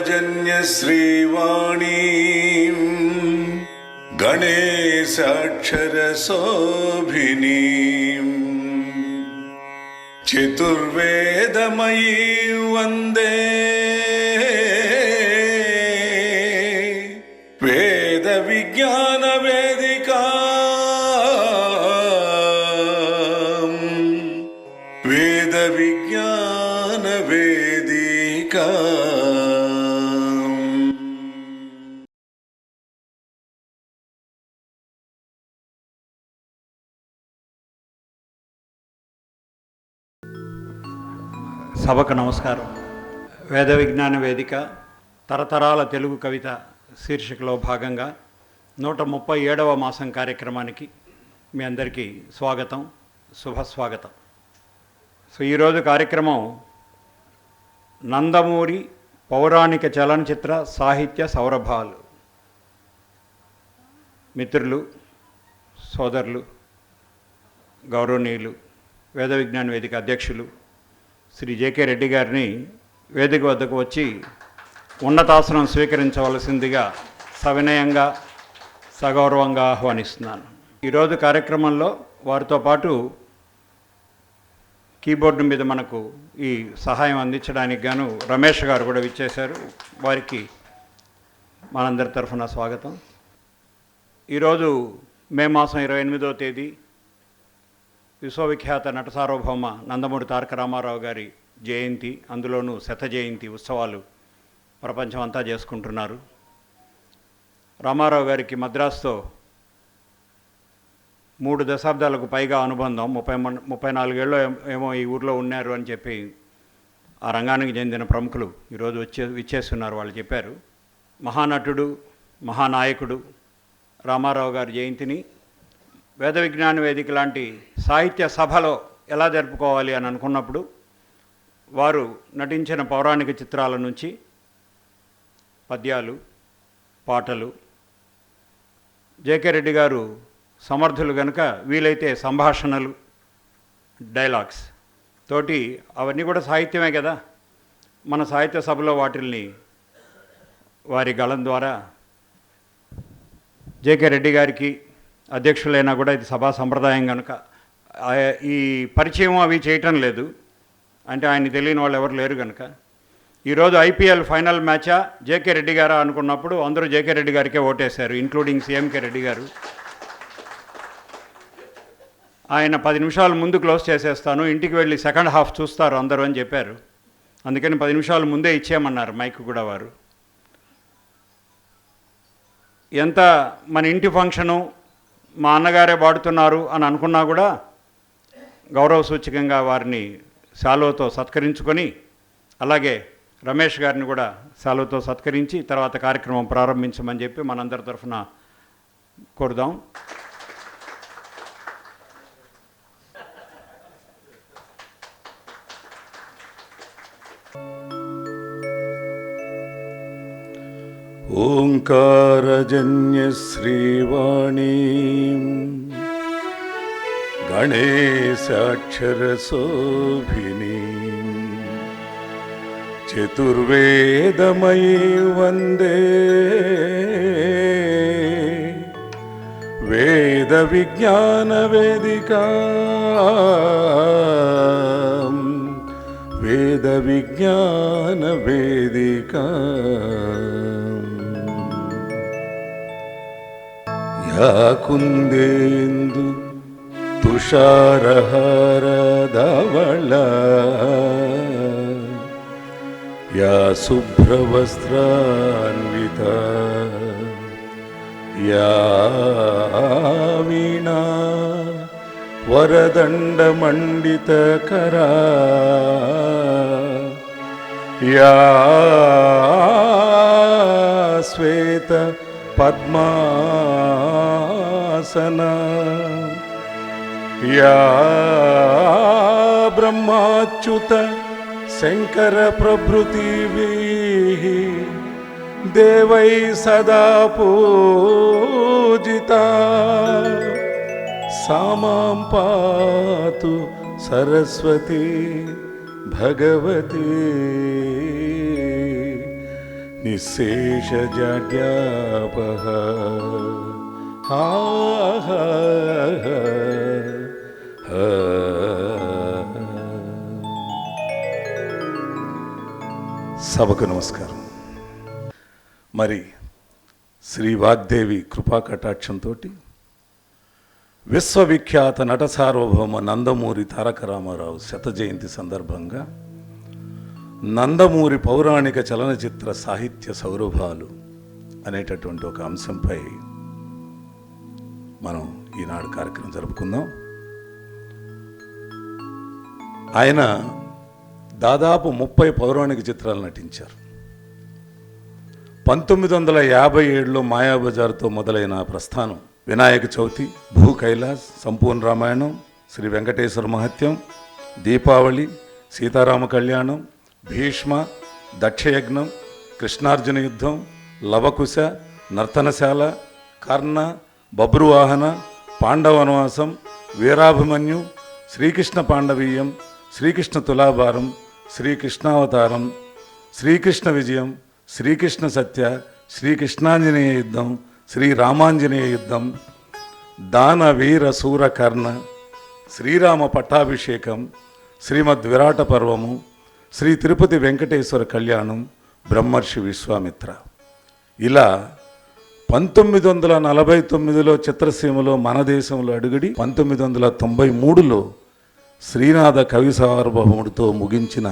ओङ्कारजन्यश्रीवाणीं गणेशाक्षरशोभिनीं चतुर्वेदमयीं वन्दे वेदविज्ञानवेदिकां సభకు నమస్కారం. వేద విజ్ఞాన వేదిక తరతరాల తెలుగు కవిత శీర్షికలో భాగంగా 137వ మాసం కార్యక్రమానికి మీ అందరికీ స్వాగతం, శుభస్వాగతం. ఈరోజు కార్యక్రమం నందమూరి పౌరాణిక చలనచిత్ర సాహిత్య సౌరభాలు. మిత్రులు, సోదరులు, గౌరవనీయులు, వేద విజ్ఞాన వేదిక అధ్యక్షులు శ్రీ జేకే రెడ్డి గారిని వేదిక వద్దకు వచ్చి ఉన్నతాసనం స్వీకరించవలసిందిగా సవినయంగా సగౌరవంగా ఆహ్వానిస్తున్నాను. ఈరోజు కార్యక్రమంలో వారితో పాటు కీబోర్డు మీద మనకు ఈ సహాయం అందించడానికి గాను రమేష్ గారు కూడా విచ్చేశారు. వారికి మనందరి తరఫున స్వాగతం. ఈరోజు మే మాసం 28వ తేదీ విశ్వవిఖ్యాత నట సార్వభౌమ నందమూరి తారక రామారావు గారి జయంతి, అందులోనూ శత జయంతి ఉత్సవాలు ప్రపంచం అంతా చేసుకుంటున్నారు. రామారావు గారికి మద్రాసుతో 3 దశాబ్దాలకు పైగా అనుబంధం, 34 ఏళ్ళు ఏమో ఈ ఊర్లో ఉన్నారు అని చెప్పి ఆ రంగానికి చెందిన ప్రముఖులు ఈరోజు విచ్చేస్తున్నారు. వాళ్ళు చెప్పారు. మహానటుడు, మహానాయకుడు రామారావు గారి జయంతిని వేద విజ్ఞాన వేదిక లాంటి సాహిత్య సభలో ఎలా జరుపుకోవాలి అని అనుకున్నప్పుడు వారు నటించిన పౌరాణిక చిత్రాల నుంచి పద్యాలు, పాటలు, జేకే రెడ్డి గారు సమర్థులు కనుక వీలైతే సంభాషణలు, డైలాగ్స్ తోటి అవన్నీ కూడా సాహిత్యమే కదా. మన సాహిత్య సభలో వాటిల్ని వారి గళం ద్వారా జేకే రెడ్డి గారికి అధ్యక్షులైనా కూడా ఇది సభా సంప్రదాయం కనుక ఈ పరిచయం అవి చేయటం లేదు. అంటే ఆయన తెలియని వాళ్ళు ఎవరు లేరు కనుక ఈరోజు ఐపీఎల్ ఫైనల్ మ్యాచా జేకే రెడ్డి గారా అనుకున్నప్పుడు అందరూ జేకే రెడ్డి గారికే ఓటేశారు, ఇంక్లూడింగ్ సీఎంకే రెడ్డి గారు. ఆయన 10 నిమిషాల ముందు క్లోజ్ చేసేస్తాను, ఇంటికి వెళ్ళి సెకండ్ హాఫ్ చూస్తారు అందరూ అని చెప్పారు. అందుకని 10 నిమిషాల ముందే ఇచ్చేయమన్నారు మైక్ కూడా వారు. ఎంత మన ఇంటి ఫంక్షను మా అన్నగారే వాడుతున్నారు అని అనుకున్నా కూడా గౌరవ సూచకంగా వారిని శాలువతో సత్కరించుకొని, అలాగే రమేష్ గారిని కూడా శాలువతో సత్కరించి తర్వాత కార్యక్రమం ప్రారంభించమని చెప్పి మనందరి తరఫున కోరుదాం. ओङ्कारजन्यश्रीवाणीं गणेशाक्षरशोभिनीं चतुर्वेदमयीं वन्दे वेदविज्ञानवेदिकां या कुन्देन्दु तुषारहारधवला या शुभ्रवस्त्रान्विता या वीणा वरदण्डमण्डितकरा या श्वेत पद्मासना या ब्रह्माच्युत शंकर प्रभृतिभिः देवै सदा पूजिता सा मां पातु सरस्वती भगवती నిశేషజాడ్యాపహ హా హా హా హా. సభకు నమస్కారం. మరి శ్రీ వాగ్దేవి కృపా కటాక్షంతో విశ్వవిఖ్యాత నట సార్వభౌమ నందమూరి తారక రామారావు శత జయంతి సందర్భంగా నందమూరి పౌరాణిక చలనచిత్ర సాహిత్య సౌరభాలు అనేటటువంటి ఒక అంశంపై మనం ఈనాడు కార్యక్రమం జరుపుకుందాం. ఆయన దాదాపు 30 పౌరాణిక చిత్రాలు నటించారు. 1957లో మాయాబజార్తో మొదలైన ప్రస్థానం వినాయక చవితి, భూ కైలాస్, సంపూర్ణ రామాయణం, శ్రీ వెంకటేశ్వర మహత్యం, దీపావళి, సీతారామ కళ్యాణం, భీష్మ, దక్షయజ్ఞం, కృష్ణార్జున యుద్ధం, లవకుశ, నర్తనశాల, కర్ణ, బబ్రువాహన, పాండవనవాసం, వీరాభిమన్యు, శ్రీకృష్ణ పాండవీయం, శ్రీకృష్ణ తులాభారం, శ్రీకృష్ణావతారం, శ్రీకృష్ణ విజయం, శ్రీకృష్ణ సత్య, శ్రీకృష్ణాంజనేయ యుద్ధం, శ్రీరామాంజనేయ యుద్ధం, దాన వీర సూర కర్ణ, శ్రీరామ పట్టాభిషేకం, శ్రీమద్ విరాట పర్వము, శ్రీ తిరుపతి వెంకటేశ్వర కళ్యాణం, బ్రహ్మర్షి విశ్వామిత్ర. ఇలా 1949లో చిత్రసీమలో మన దేశంలో అడుగుడి 1993లో శ్రీనాథ కవి సార్వభౌముడితో ముగించిన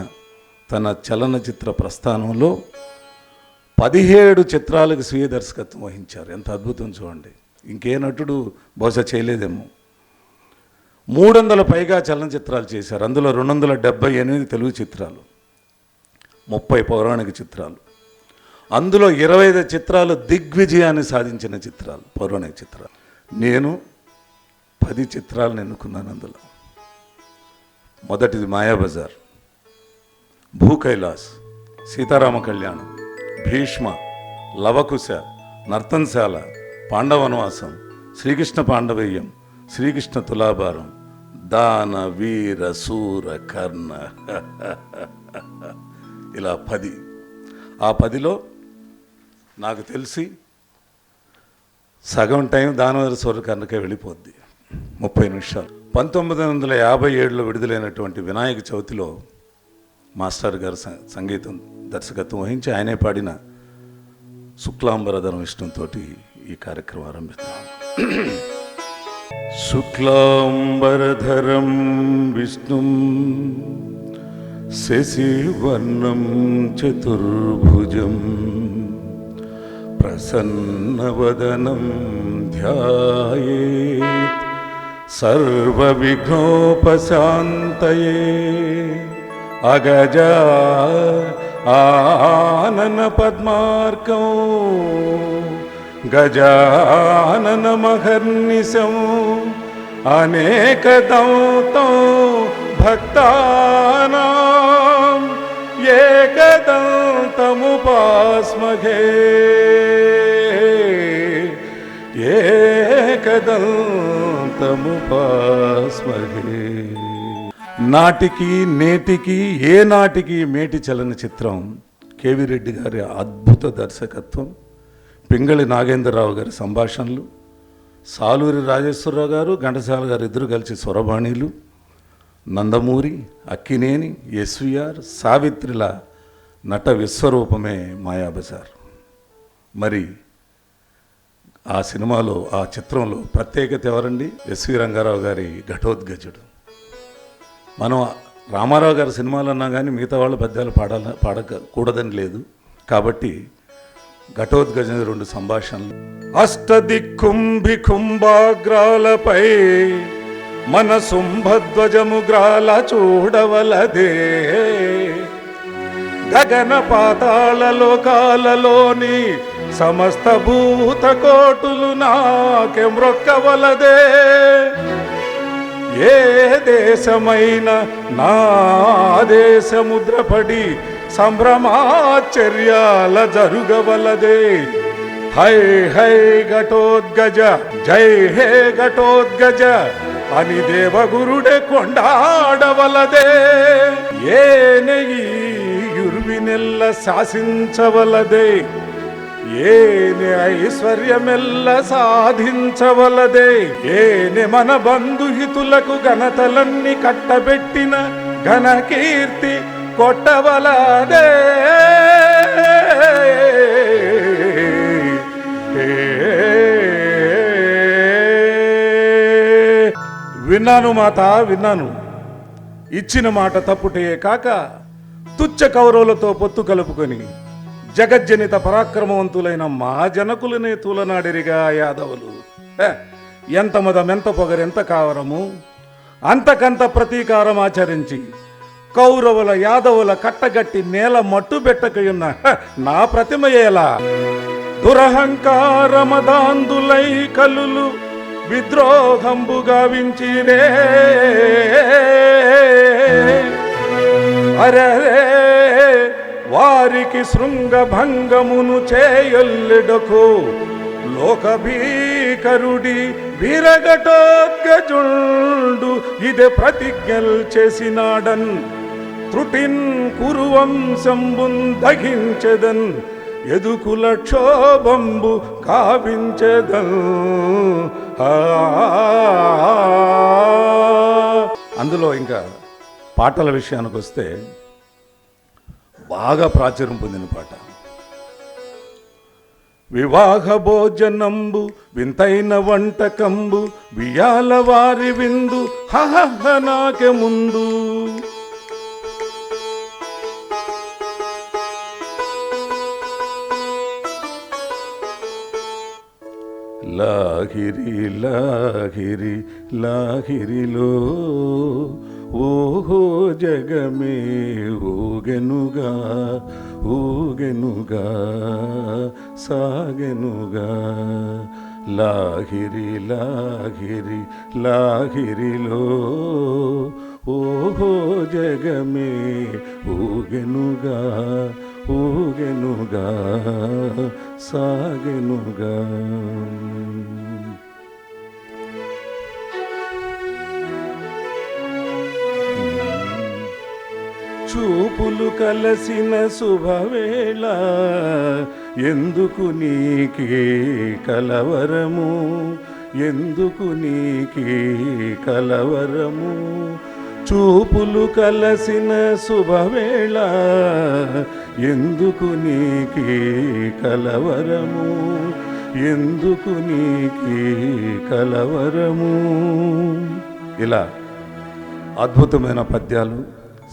తన చలనచిత్ర ప్రస్థానంలో 17 చిత్రాలకు స్వీయ దర్శకత్వం వహించారు. ఎంత అద్భుతం చూడండి. ఇంకే నటుడు బహుశా చేయలేదేమో. 300 పైగా చలనచిత్రాలు చేశారు. అందులో 278 తెలుగు చిత్రాలు, 30 పౌరాణిక చిత్రాలు, అందులో 25 చిత్రాలు దిగ్విజయాన్ని సాధించిన చిత్రాలు, పౌరాణిక చిత్రాలు. నేను 10 చిత్రాలను ఎన్నుకున్నాను. అందులో మొదటిది మాయాబజార్, భూ కైలాస్, సీతారామ కళ్యాణం, భీష్మ, లవకుశ, నర్తనశాల, పాండవనవాసం, శ్రీకృష్ణ పాండవీయం, శ్రీకృష్ణ తులాభారం, దాన వీర సూర కర్ణ. ఇలా 10. ఆ 10లో నాకు తెలిసి సగం టైం దానవీర సూర కర్ణకే వెళ్ళిపోద్ది, 30 నిమిషాలు. 1957లో విడుదలైనటువంటి వినాయక చవితిలో మాస్టర్ గారు సంగీతం దర్శకత్వం వహించి ఆయనే పాడిన శుక్లాంబరధరం విష్ణుతో ఈ కార్యక్రమం ఆరంభిస్తాం. శుక్లాంబరధరం విష్ణుం శశివర్ణం చతుర్భుజం ప్రసన్నవదనం ధ్యాయేత్ సర్వవిఘ్నోపశాంతయే. అగజా ఆనన పద్మార్కం గజానన మహర్నిశం అనేకదంతం భక్తానాం ఏకదంతముపాస్మహే ఏకదంతముపాస్మహే. నాటికి నేటికి ఏ నాటికి మేటి చలనచిత్రం కేవీ రెడ్డి గారి అద్భుత దర్శకత్వం, పింగళి నాగేంద్రరావు గారి సంభాషణలు, సాలూరి రాజేశ్వరరావు గారు, ఘంటసాల గారు ఇద్దరు కలిసి స్వరబాణీలు, నందమూరి, అక్కినేని, ఎస్విఆర్, సావిత్రిల నట విశ్వరూపమే మాయాబజార్. మరి ఆ సినిమాలో, ఆ చిత్రంలో ప్రత్యేకత ఎవరండి? ఎస్వి రంగారావు గారి ఘటోద్గజుడు. మనం రామారావు గారి సినిమాలు అన్నా కానీ మిగతా వాళ్ళు పద్యాలు పాడకూడదని లేదు. కాబట్టి ఘటోద్గజ 2 సంభాషణలు. అష్టదిక్కుంభి కుంభాగ్రాలపై మన శుంభధ్వజముగ్రాల చూడవలదే, గగన పాతాళ లోకాలలోని సమస్త భూత కోటులు నాకే మ్రొక్కవలదే. ఏ దేశమైన నా దేశముద్రపడి సంభ్రమాచర్యాల జరుగవలదే. హై హై ఘటోద్గజ, జై హే ఘటోద్గజ అని దేవగురుడే కొండాడవలదే. ఏనెయ్యూరు భువినెల్ల శాసించవలదే, ఏనే ఐశ్వర్యమెల్ల సాధించవలదే, ఏనే మన బంధుహితులకు ఘనతలన్నీ కట్టబెట్టిన ఘనకీర్తి కొట్టవలదే. విన్నాను మాత, విన్నాను. ఇచ్చిన మాట తప్పుటే కాక తుచ్చ కౌరవులతో పొత్తు కలుపుకొని జగజ్జనిత పరాక్రమవంతులైన మా జనకులనే తూలనాడిరిగా యాదవులు. ఎంత మదం, ఎంత పొగరెంత కావరము, అంతకంత ప్రతీకారం ఆచరించి కౌరవుల యాదవుల కట్టగట్టి నేల మట్టు పెట్టకయున్న నా ప్రతిమయేలా దురహంకారమదాందులై కలులు విద్రోహంబు గావించిరే. అరే వారికి శృంగభంగమును చేయొల్లెడకు లోకభీకరుడి వీరగటోద్గజుండు ఇదే ప్రతిజ్ఞల్ చేసినాడన్ త్రుటిన్ కురువంశంబున్ దహించెదన్ ఎదుకుల క్షోభంబు కావించెదన్. అందులో ఇంకా పాటల విషయానికి వస్తే బాగా ప్రాచుర్యం పొందిన పాట వివాహ భోజనంబు వింతైన వంటకంబు వియాల వారి విందు హహ నాకే ముందు. లాహిరి లాహిరి లాహిరిలో ఓహో జగమే ఊగెనుగా ఊగెనుగా సాగెనుగా. లాహిరి లాహిరి లాహిరిలో ఓహో జగమే ఊగెనుగా ఊగెనుగా సాగెనుగా. చూపులు కలసిన శుభవేళ ఎందుకు నీకే కలవరము, ఎందుకు నీకే కలవరము. చూపులు కలసిన శుభవేళ ఎందుకు నీకే కలవరము, ఎందుకు నీకే కలవరము. ఇలా అద్భుతమైన పద్యాలు,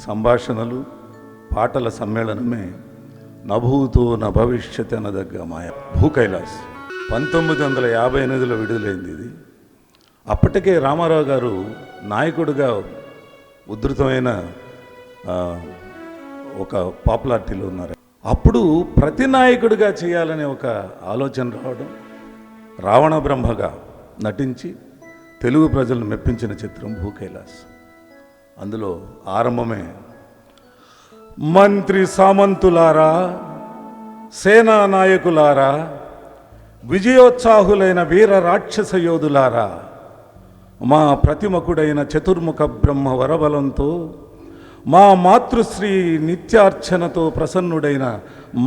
సంభాషణలు, పాటల సమ్మేళనమే నభూతో నభవిష్యత్ అనదగ్గ మాయ భూకైలాస్. 1958లో విడుదలైంది ఇది. అప్పటికే రామారావు గారు నాయకుడిగా ఉధృతమైన ఒక పాపులారిటీలో ఉన్నారు. అప్పుడు ప్రతి నాయకుడిగా చేయాలనే ఒక ఆలోచన రావడం, రావణ బ్రహ్మగా నటించి తెలుగు ప్రజలను మెప్పించిన చిత్రం భూకైలాస్. అందులో ఆరంభమే మంత్రి సామంతులారా, సేనా నాయకులారా, విజయోత్సాహులైన వీర రాక్షస యోధులారా, మా ప్రతిమకుడైన చతుర్ముఖ బ్రహ్మ వరబలంతో, మా మాతృశ్రీ నిత్యార్చనతో ప్రసన్నుడైన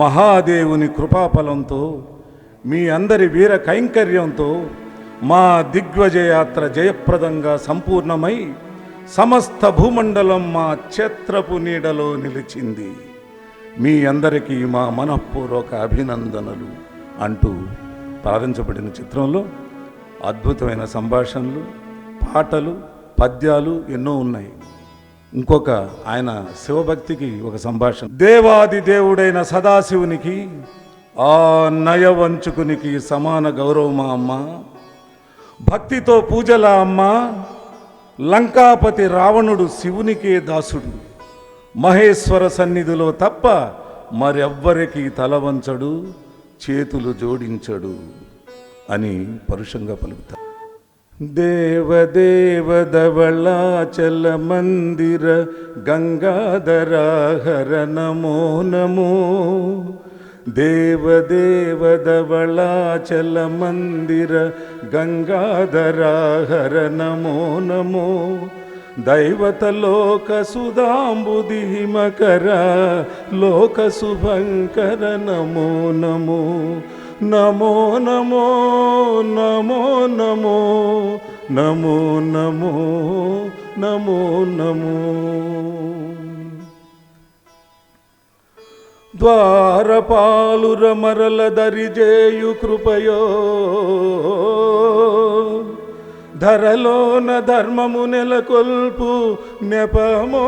మహాదేవుని కృపాఫలంతో, మీ అందరి వీర కైంకర్యంతో మా దిగ్విజయయాత్ర జయప్రదంగా సంపూర్ణమై సమస్త భూమండలం మా క్షేత్రపు నీడలో నిలిచింది. మీ అందరికీ మా మనఃపూర్వక అభినందనలు అంటూ ప్రారంభించబడిన చిత్రంలో అద్భుతమైన సంభాషణలు, పాటలు, పద్యాలు ఎన్నో ఉన్నాయి. ఇంకొక ఆయన శివభక్తికి ఒక సంభాషణ. దేవాది దేవుడైన సదాశివునికి, ఆ నయవంచుకునికి సమాన గౌరవమా అమ్మ, భక్తితో పూజల అమ్మ. లంకాపతి రావణుడు శివునికే దాసుడు, మహేశ్వర సన్నిధిలో తప్ప మరెవ్వరికి తల వంచడు, చేతులు జోడించడు అని పరుషంగా పలుకుతారు. దేవదేవదవళాచల మందిర గంగాధరాహర నమో నమో. దేవదేవదవళాచల మందిర గంగాధరాహర నమో నమో. దైవత లోక సుధాంబుది హిమకర లోక శుభంకర నమో నమో నమో నమో నమో నమో నమో నమో నమో నమో ద్వారపాలుర మరల దరిజేయు కృపయో ధరలోన ధర్మము నెలకొల్పు నెపమో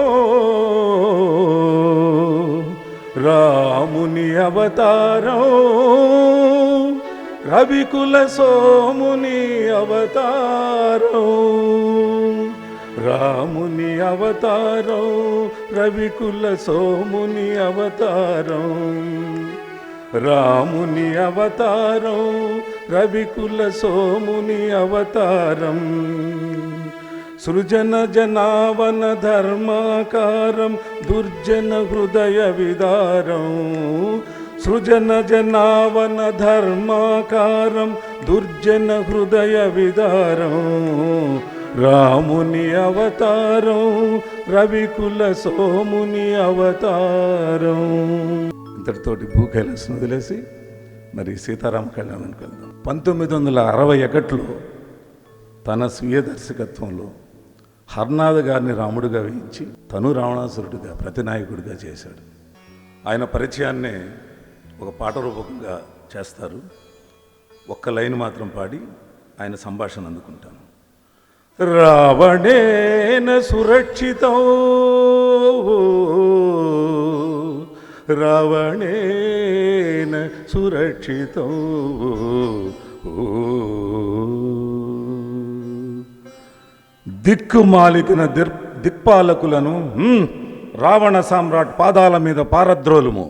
రాముని అవతారం రవికుల సోముని అవతారం రాముని అవతారం రవికుల సోముని అవతారం రాముని అవతారం రవికుల సోముని అవతారం సృజన జనావన ధర్మాకారం దుర్జన హృదయ విదారం సృజన జనావన ధర్మాకారం దుర్జన హృదయ విదారం రాముని అవతారం రవికుల సోముని అవతారం. ఇంతటితోటి భూకైలాసం వదిలేసి మరి సీతారామ కళ్యాణానికి వెళ్దాం. 1961లో తన స్వీయ దర్శకత్వంలో హర్నాథ్ గారిని రాముడిగా వేయించి తను రావణాసురుడిగా ప్రతినాయకుడిగా చేశాడు. ఆయన పరిచయాన్నే ఒక పాట రూపకంగా చేస్తారు. ఒక్క లైన్ మాత్రం పాడి ఆయన సంభాషణ అందుకుంటాను. రావణేన సురక్షితం రావణేన సురక్షితం దిక్కుమాలికిన దిక్పాలకులను రావణ సామ్రాట్ పాదాల మీద పారద్రోలుము.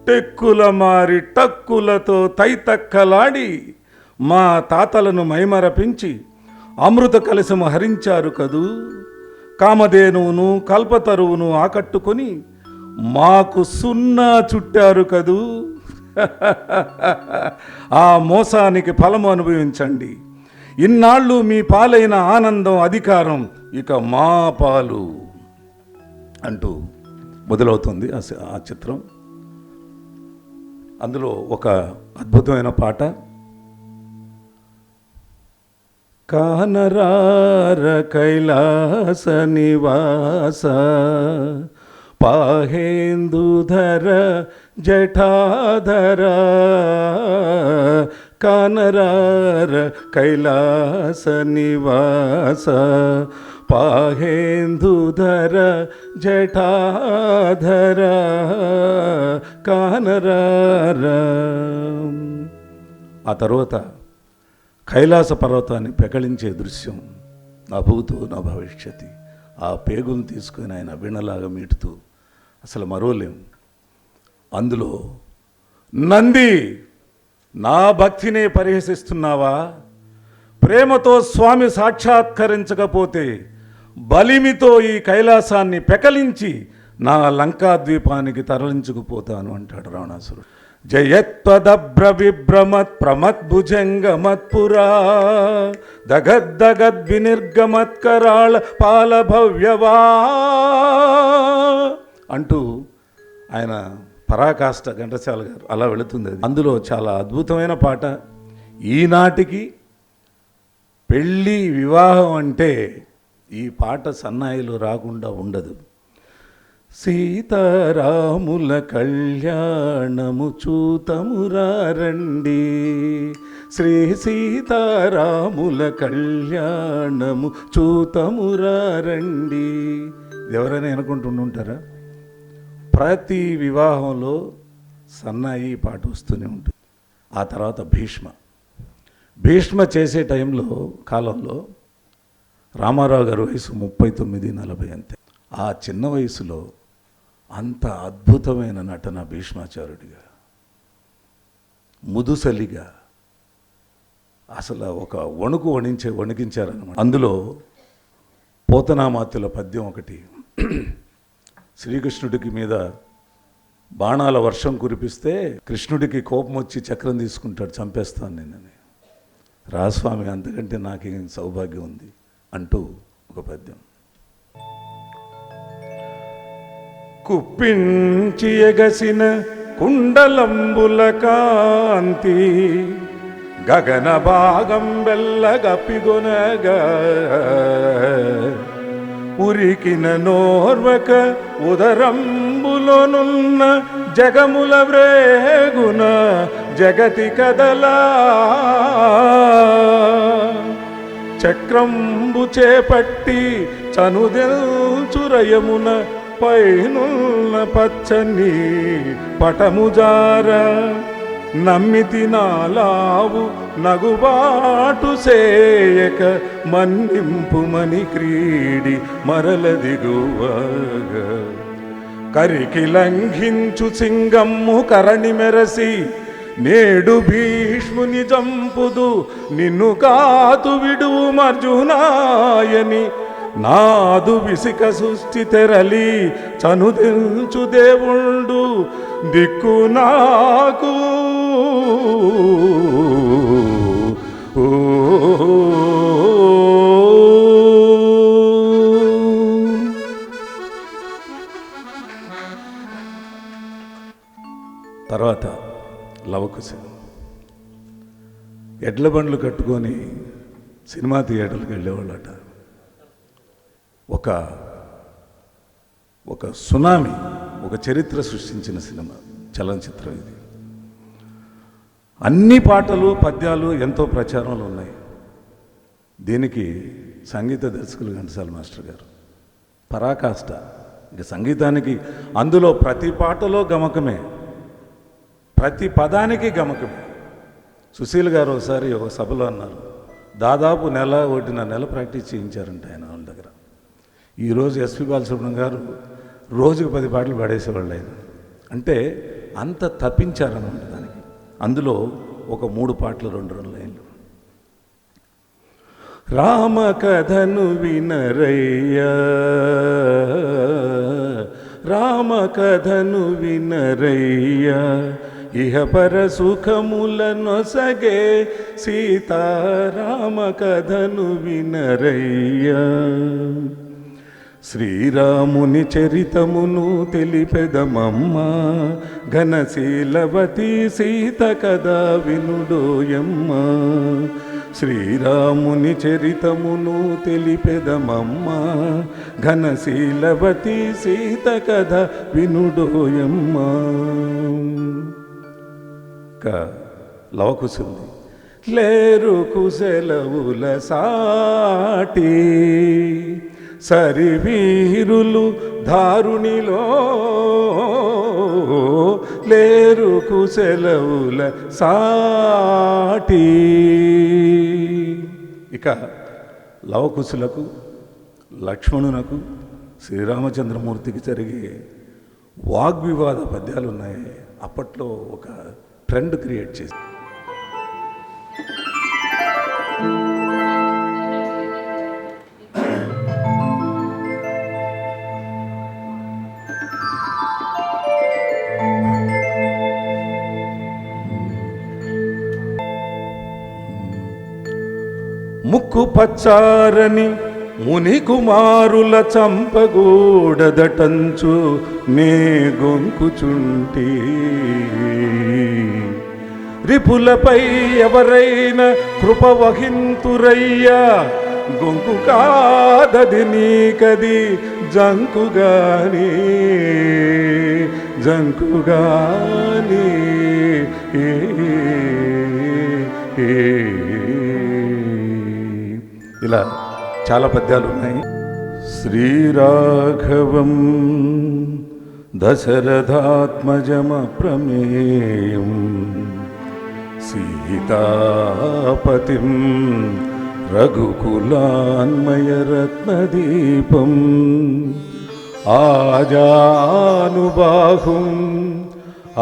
టెక్కుల మారి టక్కులతో తైతక్కలాడి మా తాతలను మైమరపించి అమృత కలశము హరించారు కదూ. కామధేనువును కల్పతరువును ఆకట్టుకొని మాకు సున్నా చుట్టారు కదూ. ఆ మోసానికి ఫలము అనుభవించండి. ఇన్నాళ్ళు మీ పాలైన ఆనందం అధికారం ఇక మా పాలు అంటూ మొదలవుతుంది ఆ చిత్రం. అందులో ఒక అద్భుతమైన పాట. కానరార కైలాస నివాస పాహేందుధర జఠాధర కానరార కైలాస నివాస పాహేందుధర జఠాధర కానరార. ఆ తర్వాత కైలాస పర్వతాన్ని పెకళించే దృశ్యం నా భూతో నా భవిష్యతి. ఆ పేగును తీసుకొని ఆయన వీణలాగా మీటుతూ అసలు మరోలేం. అందులో నంది నా భక్తినే పరిహసిస్తున్నావా, ప్రేమతో స్వామి సాక్షాత్కరించకపోతే బలిమితో ఈ కైలాసాన్ని పెకలించి నా లంకాద్వీపానికి తరలించుకుపోతాను అంటాడు రావణాసురుడు. జయత్వదభ్ర విభ్రమత్ ప్రమద్భుజంగమత్పురా దగద్దగద్ వినిర్గమత్కరాళ పాలభవ్యవా అంటూ ఆయన పరాకాష్ట ఘంటసాల గారు అలా వెళుతుంది. అందులో చాలా అద్భుతమైన పాట. ఈనాటికి పెళ్ళి వివాహం అంటే ఈ పాట సన్నాయిలు రాకుండా ఉండదు. సీతారాముల కళ్యాణము చూతమురారండి, శ్రీ సీతారాముల కళ్యాణము చూతమురారండి. ఎవరైనా అనుకుంటుంటారా? ప్రతి వివాహంలో సన్నాయి పాట వస్తూనే ఉంటుంది. ఆ తర్వాత భీష్మ చేసే కాలంలో రామారావు గారి వయసు 39-40 అంతే. ఆ చిన్న వయసులో అంత అద్భుతమైన నటన భీష్మాచార్యుడిగా, ముదుసలిగా అసలు ఒక వణికించారన్నమాట. అందులో పోతనామాత్యుల పద్యం ఒకటి. శ్రీకృష్ణుడికి మీద బాణాల వర్షం కురిపిస్తే కృష్ణుడికి కోపం వచ్చి చక్రం తీసుకుంటాడు, చంపేస్తాను నేనని. రాస్వామి అంతకంటే నాకేం సౌభాగ్యం ఉంది అంటూ ఒక పద్యం. కుప్పించి ఎగసిన కుండలంబుల కాంతి గగన భాగం వెళ్ళగప్పిగొనగా ఉరికిన నోర్వక ఉదరంబులోనున్న జగముల వ్రేగున జగతి కదలా చక్రంబు చేపట్టి చనుదెల్చురయమున పైనున్న పచ్చని పటముజార నమ్మితి నాలావు నగుబాటు సేయక మన్నింపుమని క్రీడి మరల దిగువగా కరికి లంఘించు సింగమ్ము కరణి మెరసి నేడు భీష్ముని జంపుదు నిన్ను కాతు విడువు అర్జునాయని నాదు విసిక సృష్టి తెరలి చనుదించు దేవుండు దిక్కు నాకు తర్వాత లవకుశ ఎడ్ల బండ్లు కట్టుకొని సినిమా థియేటర్లకు వెళ్ళేవాళ్ళట. ఒక సునామీ, ఒక చరిత్ర సృష్టించిన సినిమా చలనచిత్రం ఇది. అన్ని పాటలు పద్యాలు ఎంతో ప్రచారంలో ఉన్నాయి. దీనికి సంగీత దర్శకులు ఘంటసాల మాస్టర్ గారు పరాకాష్ట. ఇక సంగీతానికి అందులో ప్రతి పాటలో గమకమే, ప్రతి పదానికి గమకమే. సుశీల్ గారు ఒకసారి ఒక సభలో అన్నారు, దాదాపు నెల ప్రాక్టీస్ చేయించారంట ఆయన వాళ్ళ దగ్గర. ఈరోజు ఎస్పి బాలసుబ్రహ్మణ్యం గారు రోజుకు 10 పాటలు పాడేసేవాళ్ళు ఆయన. అంటే అంత తప్పించారన్నమాట దానికి. అందులో ఒక 3 పాటలు 2 లైన్లు. రామ కథను వినరయ్యా, రామ కథను వినరయ్యా, ఇహపర సుఖములనొసగే సీతారామ కథను వినరయ్యా. శ్రీరాముని చరితమును తెలిపెదమమ్మ, ఘనశీలవతి సీత కదా వినుడోయమ్మ. శ్రీరాముని చరితమును తెలిపెదమమ్మ, ఘనశీలవతి సీత కదా వినుడోయమ్మ. లవకుశుంది లేరు కుశలవుల సాటి, సరివీరులు ధారునిలో లేరు కుశలవుల సాటి. ఇక లవకుశులకు, లక్ష్మణునకు, శ్రీరామచంద్రమూర్తికి జరిగే వాగ్వివాద పద్యాలు ఉన్నాయి. అప్పట్లో ఒక ట్రెండ్ క్రియేట్ చేసి ముక్కు పచ్చారని ముని కుమారుల చంపగూడదటంచు నే గొంకుచుంటి, రిపులపై ఎవరైనా కృప వహింతురయ్యా, గొంకు కాదది నీకది జంకుగాని జంకుగాని. ఇలా చాలా పద్యాలు ఉన్నాయి. శ్రీరాఘవం దశరథాత్మజమప్రమేయం, సీతాపతిం రఘుకులాన్మయరత్నదీపం, ఆజానుబాహుం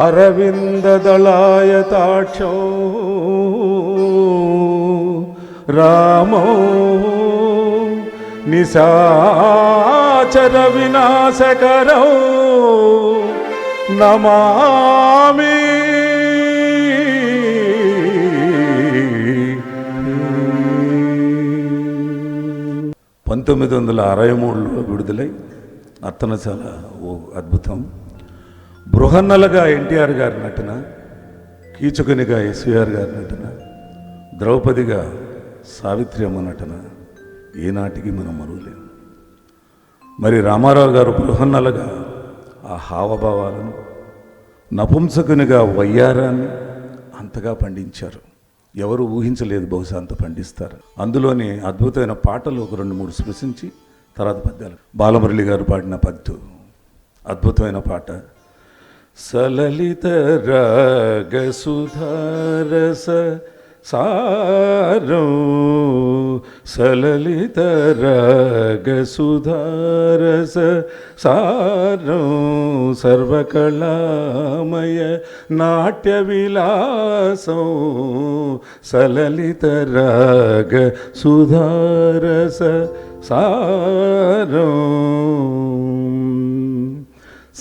అరవిందదళాయతాక్షో, రామో నిశాచర వినాశకరో నమామి. 1963లో విడుదలై నర్తనశాల ఓ అద్భుతం. బృహన్నలుగా ఎన్టీఆర్ గారి నటన, కీచకునిగా ఎస్వీఆర్ గారి నటన, ద్రౌపదిగా సావిత్రి అమ్మ నటన ఏనాటికి మనం మరువలేము. మరి రామారావు గారు బృహన్నలుగా ఆ హావభావాలను, నపుంసకునిగా వయ్యారాన్ని అంతగా పండించారు. ఎవరు ఊహించలేదు బహుశా అంత పండిస్తారు. అందులోని అద్భుతమైన పాటలు ఒక 2-3 స్పృశించి తర్వాత పద్యాలు. బాలమురళి గారు పాడిన పద్దు అద్భుతమైన పాట. సలలిత రాగ సుధారస సారం, సలలిత రాగ సుధారస సారం, సర్వకళామయ నాట్య విలాసం, సలలిత రాగ సుధారస సారం.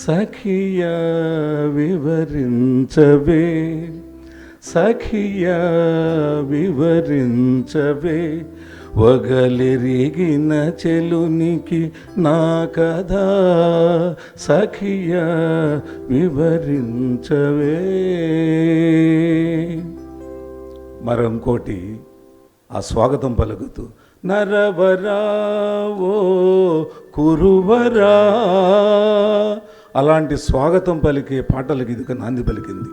సఖియా వివరించవే, సఖియా వివరించవే, వగలెరిగిన చెలునికి నా కథ, సఖియా వివరించవే. మరొంకోటి ఆ స్వాగతం పలుకుతూ నరవరావో కురువరా, అలాంటి స్వాగతం పలికే పాటలకి ఇది నాంది పలికింది.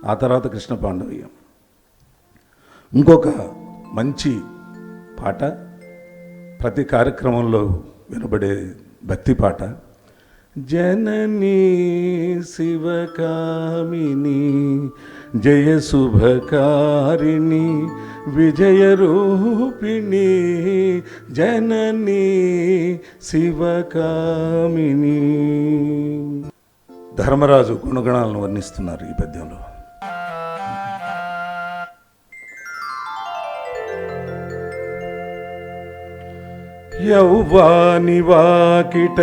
ఆ తర్వాత కృష్ణ పాండవీయం. ఇంకొక మంచి పాట, ప్రతి కార్యక్రమంలో వినబడే భక్తి పాట. జననీ శివకామిని జయ శుభకారిణి విజయరూపిణి, జననీ శివకామిని. ధర్మరాజు గుణగణాలను వర్ణిస్తున్నారు ఈ పద్యంలో. యౌవాని వాకిట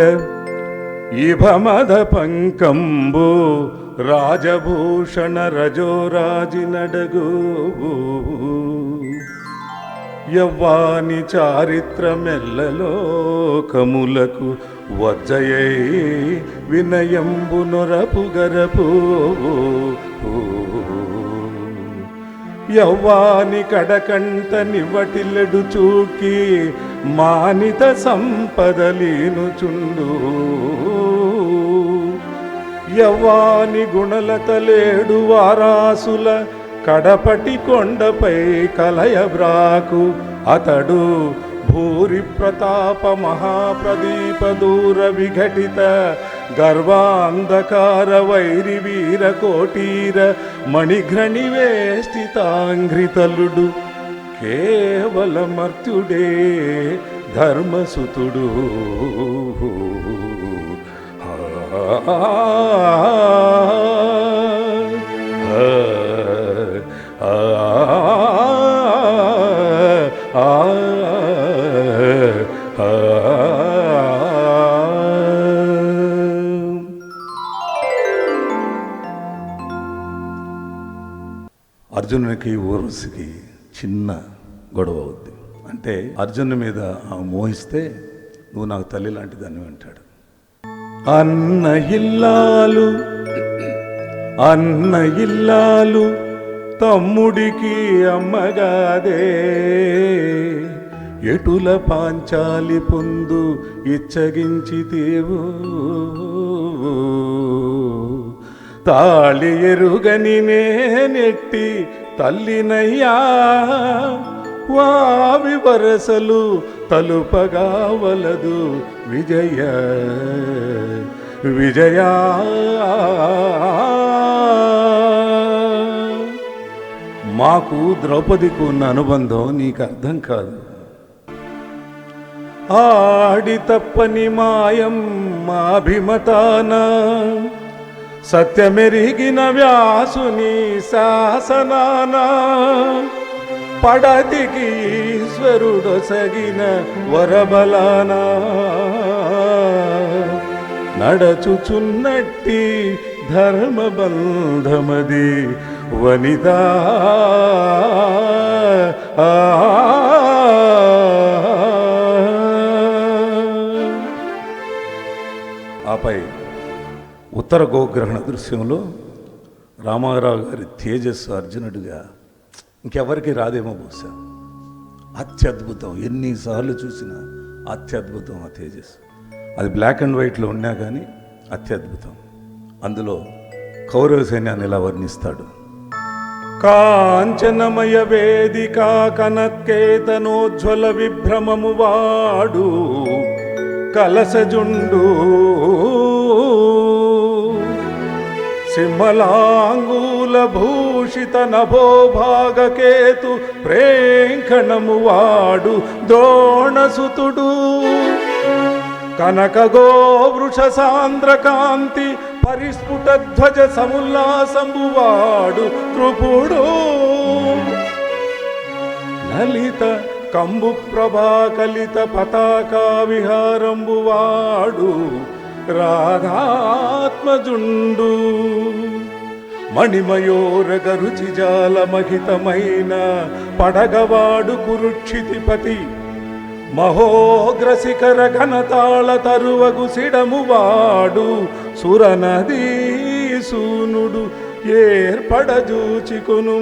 ఇభమద పంకంబు, రాజభూషణ రజోరాజి నడగు, యవ్వాని చారిత్రమెల్లలోకములకు వజ్జయై వినయంబు నొరపు గరపు, యవ్వాని కడకంట నివటిల్లెడు చూకి మానిత సంపదలీనుచుండు, యవ్వాని గుణలతలేడు వారాసుల కడపటి కొండపై కలయబ్రాకు, అతడు భూరి ప్రతాప మహాప్రదీప దూర విఘటిత గర్వాంధకార వైరి వీర కోటీర మణిఘ్రణి వేష్టితాంఘ్రితలుడు, కేవలమర్త్యుడే ధర్మసుతుడు. అర్జునునికి ఊర్వశికి చిన్న గొడవ అవుద్ది. అంటే అర్జును మీద మోహిస్తే నువ్వు నాకు తల్లి లాంటి దాన్ని అంటాడు. అన్న ఇల్లాలు తమ్ముడికి అమ్మగాదే, ఎటుల పాంచాలి పొందు ఇచ్చగించితేవు, తాళి ఎరుగని నేనెట్టి తల్లినయ్యా, వావి వరసలు తలుపగా వలదు విజయ విజయా. మాకు ద్రౌపదికి ఉన్న అనుబంధం నీకు అర్థం కాదు. ఆడి తప్పని మాయం మాభిమతాన, సత్యమెరిగిన వ్యాసుని శాసనాన, పడతికి ఈశ్వరుడొసగిన వరబలాన, నడచుచున్నట్టి ధర్మబంధమది వనితా. ఆపై ఉత్తర గోగ్రహణ దృశ్యంలో రామారావు గారి తేజస్సు అర్జునుడిగా ఇంకెవరికి రాదేమో బహుశా. అత్యద్భుతం, ఎన్నిసార్లు చూసినా అత్యద్భుతం ఆ తేజస్సు. అది బ్లాక్ అండ్ వైట్లో ఉన్నా కానీ అత్యద్భుతం. అందులో కౌరవ సైన్యాన్ని ఇలా వర్ణిస్తాడు. కాంచనమయ వేదిక కనత్కేతనోజ్వల విభ్రమము వాడు కలసజుండు సింహలాంగూల భూషిత నభోభాగకేతు ప్రేంఖణము వాడు ద్రోణసుతుడు కనకగో వృష సాంద్రకాంతి పరిస్ఫుట ధ్వజ సముల్లాసంబువాడు త్రిపుడు లలిత కంబు ప్రభాకలిత పతాకా విహారంబువాడు రాధాత్మజుండు మణిమయోరగ రుచిజాల మహితమైన పడగవాడు కురుక్షితిపతి మహోగ్రశిఖర ఘనతాళ తరువగు సిడమువాడు సురనదీ సూనుడు ఏర్పడజూచికొను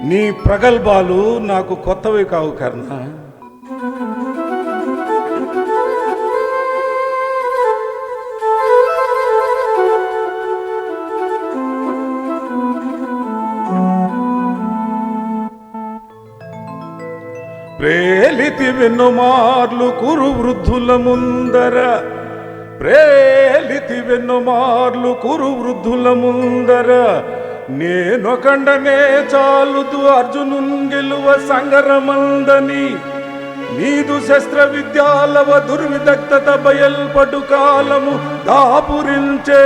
నీ ప్రగల్భాలు నాకు కొత్తవి కావు కర్ణ. ప్రేలితి వెన్నుమార్లు కురు వృద్ధుల ముందర ప్రేలితి వెన్నుమార్లు కురు వృద్ధుల ముందర నేనొకండనే చాలుదు అర్జునున్ గెలువ సంగరమందని నీదు శస్త్ర విద్యాలవ దుర్విదగ్ధత బయల్పడు కాలము దాపురించే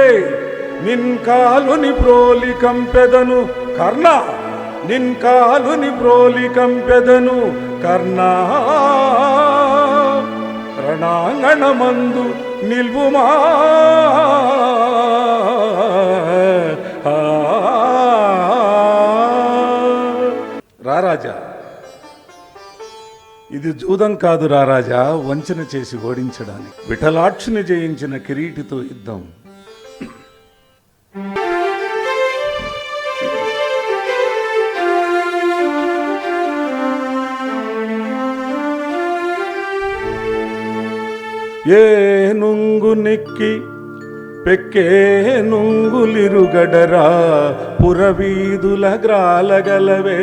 నిన్ కాలుని ప్రోలి కంపెదను కర్ణ నిన్ కాలుని ప్రోలి కంపెదను కర్ణ రణాంగణమందు నిల్వుమా రారాజా, ఇది జూదం కాదు రారాజా, వంచన చేసి ఓడించడానికి విఠలాక్షుని జయించిన కిరీటితో యుద్ధం. ఏ నుంగు నెక్కి పెక్కే నుంగులిరుగడరా పురవీధుల గ్రాలగలవే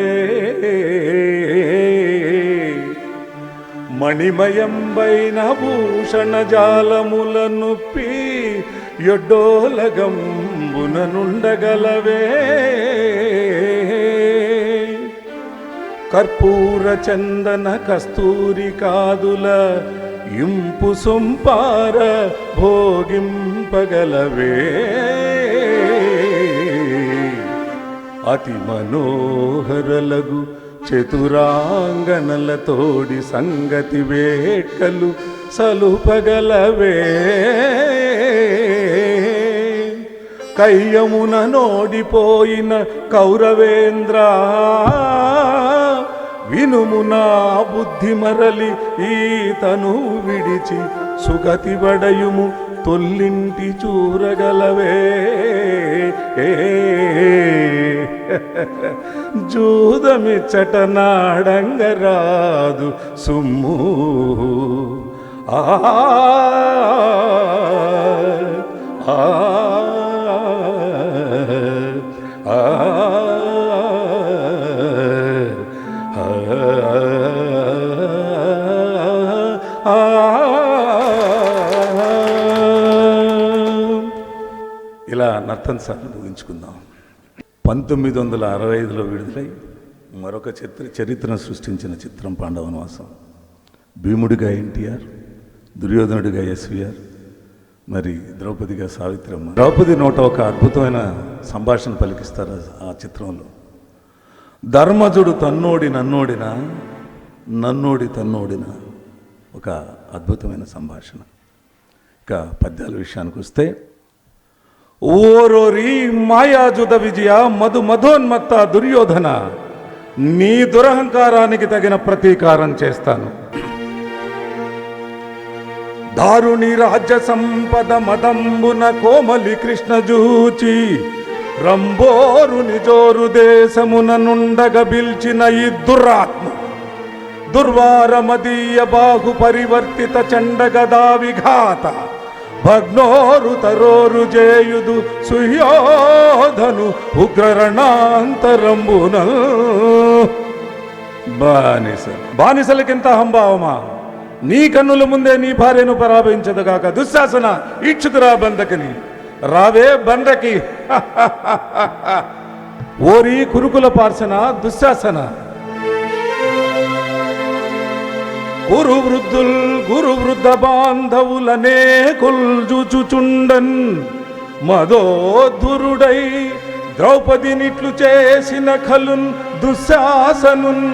మణిమయంబైన భూషణ జాలముల నొప్పి యొడ్డోలగంబున నుండగలవే కర్పూర చందన కస్తూరి కాదుల ఇంపు సొంపార భోగింపగలవే అతి మనోహరలగు చతురాంగనలతోడి సంగతి వేట్కలు సలుపగలవే కయ్యమున నోడిపోయిన కౌరవేంద్ర వినుమునా బుద్ధి మరలి ఈతను విడిచి సుగతి వడయుము తొల్లింటి చూరగలవే జూదమిచ్చట నాడంగరాదు సుమ్ము ఆ ఆ ఆ ఇలా నర్తన సార్లు ముగించుకుందాం. 1965లో విడుదలై మరొక చరిత్రను సృష్టించిన చిత్రం పాండవనవాసం. భీముడిగా ఎన్టీఆర్, దుర్యోధనుడిగా ఎస్వీఆర్, మరి ద్రౌపదిగా సావిత్రమ్మ. ద్రౌపది నోట ఒక అద్భుతమైన సంభాషణ పలికిస్తారు ఆ చిత్రంలో. ధర్మజుడు తన్నోడి నన్నోడిన, నన్నోడి తన్నోడిన, ఒక అద్భుతమైన సంభాషణ. ఇక పద్యాల విషయానికి వస్తే, ఓరోరి మాయాజుద విజయ మధు మధోన్మత్త దుర్యోధన, నీ దురహంకారానికి తగిన ప్రతీకారం చేస్తాను. దారుని రాజ్య సంపద మదంబున కోమలి కృష్ణ జూచి రంబోరు నిజోరు దేశమున నుండగ బిల్చిన ఈ దురాత్మ దుర్వారమదీయ బాహు పరివర్తిత చండగదా విఘాత భగ్నోరు తరోరు జేయుదు సుయోధను ఉగ్రరణాంతరంబున. బానిసలకింత హంభావమా? నీ కన్నుల ముందే నీ భార్యను పరాభవించదుగాక. దుశ్శాసన ఈక్షుకురా బందకిని, రావే బందకి. ఓరి కురుకుల పార్సన దుశ్శాసన, గురు వృద్ధ బాంధవులనే కొల్జుచుచుండన్ మదోధురుడై ద్రౌపదినిట్లు చేసిన ఖలున్ దుశ్శాసనున్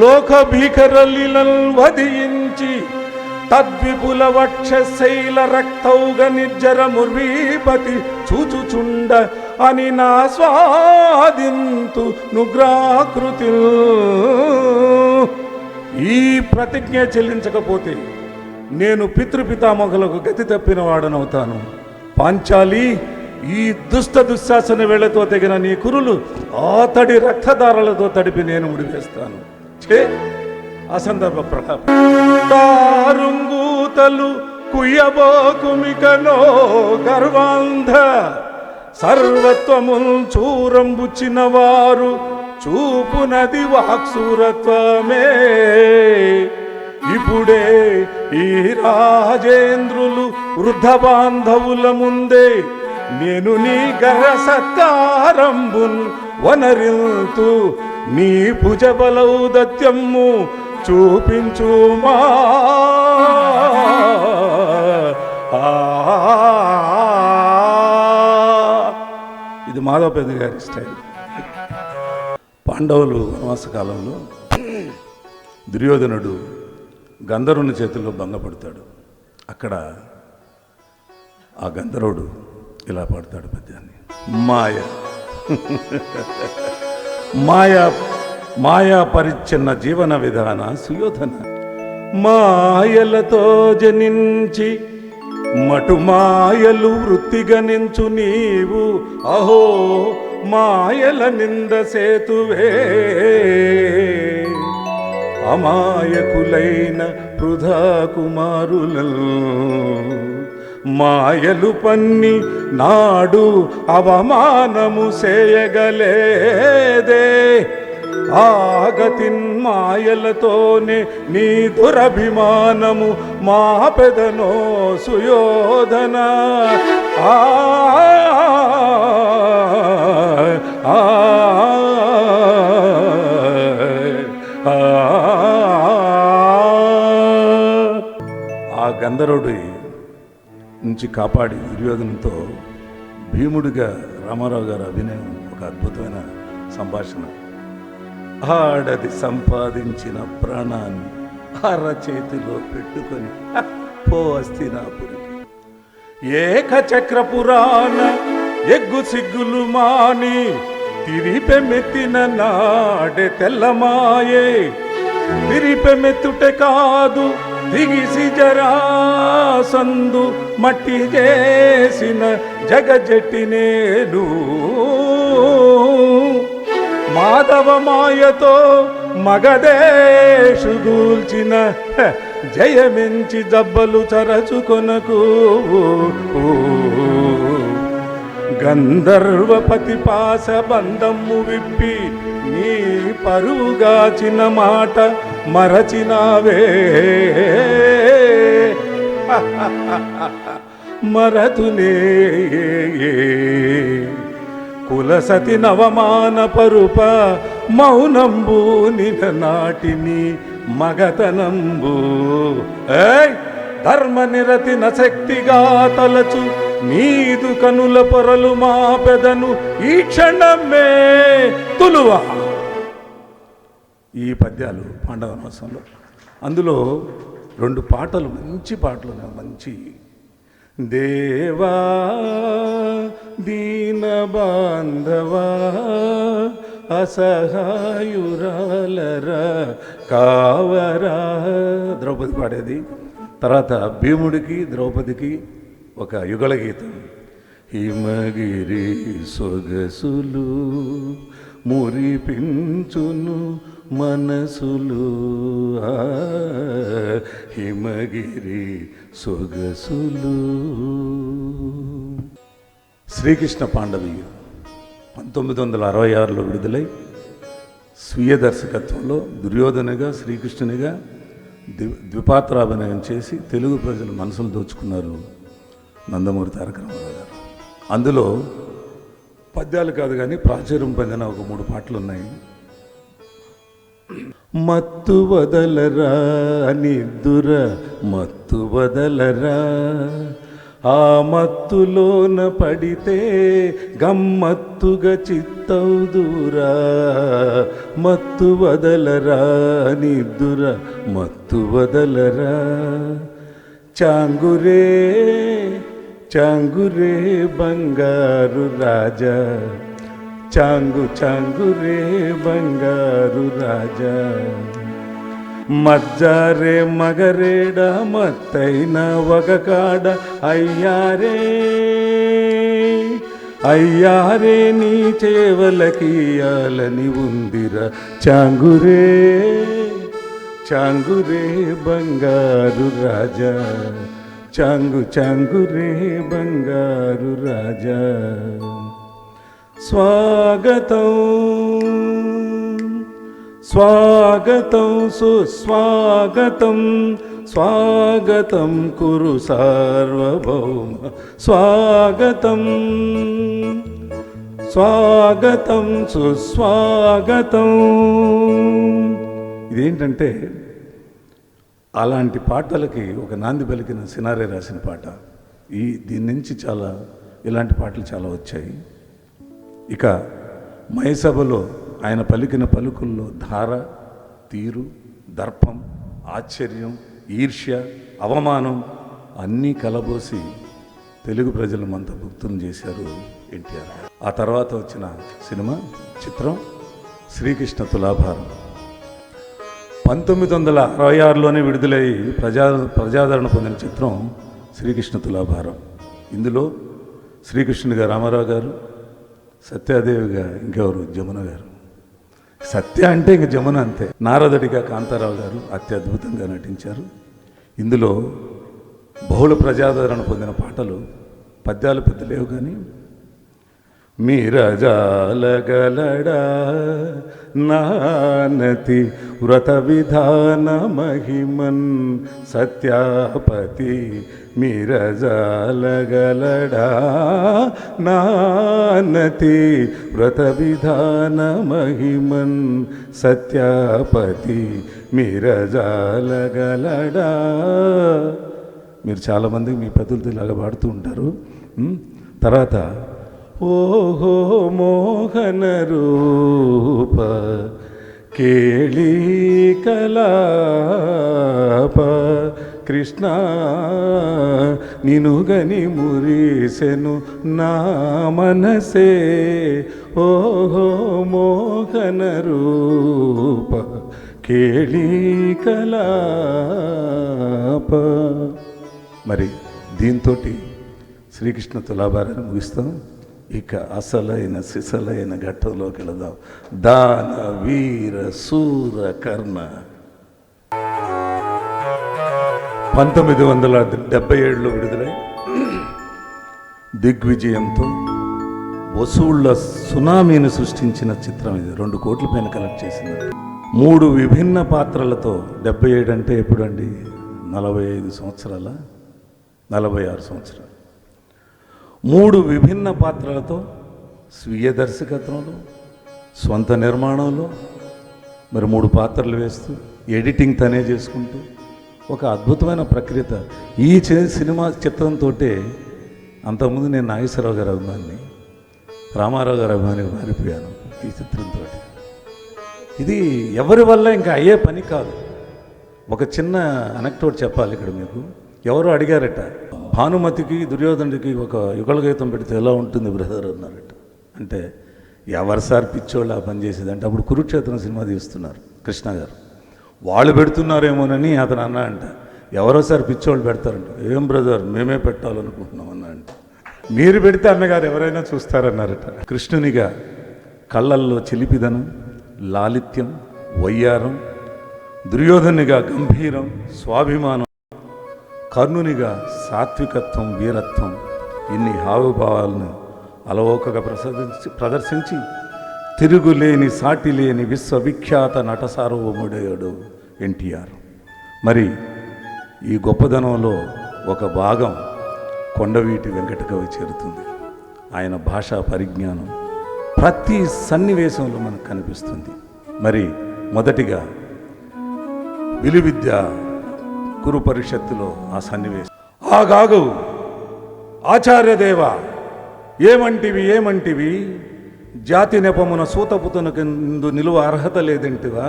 లోక భీకరలిలల్ వధించి తద్విపుల వక్షశైల రక్తౌగ నిర్జర ముర్వీపతి చూచుచుండ అని నా స్వాదింతు నుగ్రాకృతి. ఈ ప్రతిజ్ఞ చెల్లించకపోతే నేను పితృపితామహులకు గతి తప్పిన వాడనవుతాను. పాంచాలి, ఈ దుశ్శాసన వేళతో తెగిన నీ కురులు ఆతడి రక్తధారలతో తడిపి నేను ముడివేస్తాను. అసందర్భ ప్రతారుంగూతలు కుయ్యబోకుమికలో గర్వాంధ సర్వత్వముల్ చూరంబుచిన వారు చూపునది వాక్సూరత్వమే. ఇప్పుడే ఈ రాజేంద్రులు వృద్ధ బాంధవుల ముందే నేను నీ గర్వ సత్కారంబున్ వనరిల్తూ నీ భుజబలౌదత్యము చూపించుమా. ఇది మాధవ పెద్ద గారి స్టైల్. పాండవులు వనవాస కాలంలో దుర్యోధనుడు గంధర్వుని చేతుల్లో భంగపడతాడు. అక్కడ ఆ గంధర్వుడు ఇలా పాడతాడు పద్యాన్ని. మాయా పరిచ్ఛిన్న జీవన విధాన సుయోధన, మాయలతో జనించి మటు మాయలు వృత్తిగనించు నీవు అహో మాయల నింద సేతువే. అమాయకులైన పృథా కుమారులల్ మాయలు పన్ని నాడు అవమానము చేయగలేదే. ఆగతిన్ మాయలతోనే నీ దురభిమానము మా పెదనో సుయోధన. ఆ గంధర్వుడి నుంచి కాపాడి దుర్యోధనంతో భీముడిగా రామారావు గారు అభినయం ఒక అద్భుతమైన సంభాషణ. ఆడది సంపాదించిన ప్రాణాన్ని అరచేతిలో పెట్టుకొని పో హస్తినాపురికి. ఏకచక్ర పురాణ ఎగ్గు సిగ్గులు మాని తిరిపెమెత్తిన నాడే తెల్లమాయే. తిరిపెమెత్తుటే కాదు దిగిసి జరాసందు మట్టి చేసిన జగజెట్టి నేను. మాధవ మాయతో మగదేశు గూల్చిన జయమించి జబ్బలు చరచుకొనకు. గంధర్వపతి పాస బంధము విప్పి నీ పరువుగాచిన మాట మరచినావే. మరతునే కులసతి నవమాన పరుప మౌనంబు నిన నాటిని మగతనంబు. ధర్మ నిరతి నశక్తిగా తలచు నీదు కనుల పొరలు మా పెదను ఈ క్షణమే తులువా. ఈ పద్యాలు పాండవనవసంలో. అందులో 2 పాటలు మంచి పాటలు, మంచి దేవా దీన బాంధవా అసహాయురాలరా కావరా. ద్రౌపది పాడేది. తర్వాత భీముడికి ద్రౌపదికి ఒక యుగళ గీతం. హిమగిరి సొగసులు మురిపించును మనసులు, హిమగిరి సొగసులు. శ్రీకృష్ణ పాండవీయం 1966లో విడుదలై స్వీయ దర్శకత్వంలో దుర్యోధనగా శ్రీకృష్ణునిగా ద్విపాత్రాభినయం చేసి తెలుగు ప్రజల మనసులు దోచుకున్నారు నందమూరి తారక రామారావు గారు. అందులో పద్యాలు కాదు కానీ ప్రాచుర్యం పొందిన ఒక 3 పాటలు ఉన్నాయి. మత్తు వదలరా నిద్దుర మత్తు వదలరా, ఆ మత్తులోన పడితే గమ్మత్తుగా చిత్తౌదురా, మత్తు వదలరా నిద్దుర మత్తు వదలరా, చాంగురే చాంగురే బంగారు రాజా, చాంగు చాంగురే బంగారు రాజా, మజ్జారే మగరేడ మత్తైన వగకాడ, అయ్యారే అయ్యారే నీ చేవలకియాలని ఉందిరా, చాంగురే చాంగురే బంగారు రాజా, చాంగు చాంగురే బంగారు రాజా. స్వాగతం స్వాగతం సుస్వాగతం, స్వాగతం కురు సార్వభౌమ, స్వాగతం స్వాగతం సుస్వాగతం. ఇదేంటంటే అలాంటి పాటలకి ఒక నాంది పలికిన సినారే రాసిన పాట. దీని నుంచి ఇలాంటి పాటలు చాలా వచ్చాయి. ఇక మయసభలో ఆయన పలికిన పలుకుల్లో ధార, తీరు, దర్పం, ఆశ్చర్యం, ఈర్ష్య, అవమానం అన్నీ కలబోసి తెలుగు ప్రజలు మంత్రముగ్ధులు చేశారు ఎన్టీఆర్. ఆ తర్వాత వచ్చిన సినిమా చిత్రం శ్రీకృష్ణ తులాభారం. 1966లోనే విడుదలై ప్రజాదరణ పొందిన చిత్రం శ్రీకృష్ణ తులాభారం. ఇందులో శ్రీకృష్ణునిగా రామారావు గారు, సత్యాదేవిగా ఇంకెవరు జమున గారు. సత్య అంటే ఇంక జమున అంతే. నారదుడిగా కాంతారావు గారు అత్యద్భుతంగా నటించారు. ఇందులో బహుళ ప్రజాదరణ పొందిన పాటలు, పద్యాలు పెద్ద లేవు కానీ, మీరజాలగలడా నానతి వ్రత విధాన మహిమన్ సత్యాపతి, మీరజాలగలడా నానతి వ్రత విధాన మహిమన్ సత్యాపతి, మీరజాలగలడా. మీరు చాలామంది మీ పెద్దలతో ఇలాగా పాడుతూ ఉంటారు. తర్వాత ఓహో మోహన రూప కేళీ కలాప, కృష్ణ నినుగని మురిసెను నా మనసే, ఓహో మోహన రూప కేళీ కలాప. మరి దీంతో శ్రీకృష్ణ తులాభారాన్ని ముగిస్తాం. ఇక అసలైన సిసలైన ఘట్టంలోకి వెళదాం. దాన వీర శూర కర్ణ. 1977లో విడుదలై దిగ్విజయంతో వసూళ్ల సునామీని సృష్టించిన చిత్రం ఇది. 2 కోట్ల పైన కలెక్ట్ చేసింది. 3 విభిన్న పాత్రలతో. 77 అంటే ఎప్పుడండి? 45 సంవత్సరాల, 46 సంవత్సరాలు. 3 విభిన్న పాత్రలతో స్వీయ దర్శకత్వంలో, స్వంత నిర్మాణంలో మరి 3 పాత్రలు వేస్తూ ఎడిటింగ్ తనే చేసుకుంటూ ఒక అద్భుతమైన ప్రక్రియ. ఈ సినిమా చిత్రంతో అంతకుముందు నేను నాగేశ్వరరావు గారి అభిమాని, రామారావు గారి అభిమానిగా మారిపోయాను ఈ చిత్రంతో. ఇది ఎవరి వల్ల ఇంకా అయ్యే పని కాదు. ఒక చిన్న అనెక్డోట్ చెప్పాలి ఇక్కడ మీకు. ఎవరో అడిగారట, భానుమతికి దుర్యోధనుడికి ఒక యుగళ గీతం పెడితే ఎలా ఉంటుంది బ్రదర్ అన్నారట. అంటే ఎవరు సార్ పిచ్చోళ్ళు ఆ పని చేసేది అంటే, అప్పుడు కురుక్షేత్రం సినిమా తీస్తున్నారు కృష్ణ గారు. వాళ్ళు పెడుతున్నారేమోనని అతను అన్నా అంట, ఎవరో సార్ పిచ్చోళ్ళు పెడతారంట. ఏం బ్రదర్, మేమే పెట్టాలనుకుంటున్నాం అన్నా అంటే, మీరు పెడితే అన్నగారు ఎవరైనా చూస్తారన్నారట. కృష్ణునిగా కళ్ళల్లో చిలిపిదనం, లాలిత్యం, వయ్యారం, దుర్యోధనునిగా గంభీరం, స్వాభిమానం, కర్ణునిగా సాత్వికత్వం, వీరత్వం, ఇన్ని హావభావాలను అలవోకగా ప్రదర్శించి తిరుగులేని సాటి లేని విశ్వవిఖ్యాత నట సార్వభౌముడయ్యాడు ఎన్టీఆర్. మరి ఈ గొప్పదనంలో ఒక భాగం కొండవీటి వెంకటకవి చేరుతుంది. ఆయన భాషా పరిజ్ఞానం ప్రతి సన్నివేశంలో మనకు కనిపిస్తుంది. మరి మొదటిగా విలువిద్య గురు పరిషత్తులో ఆ సన్నివేశం. ఆగాగు ఆచార్యదేవ, ఏమంటివి జాతి నెపమున సూతపుతనకెందు నిలువ అర్హత లేదంటివా?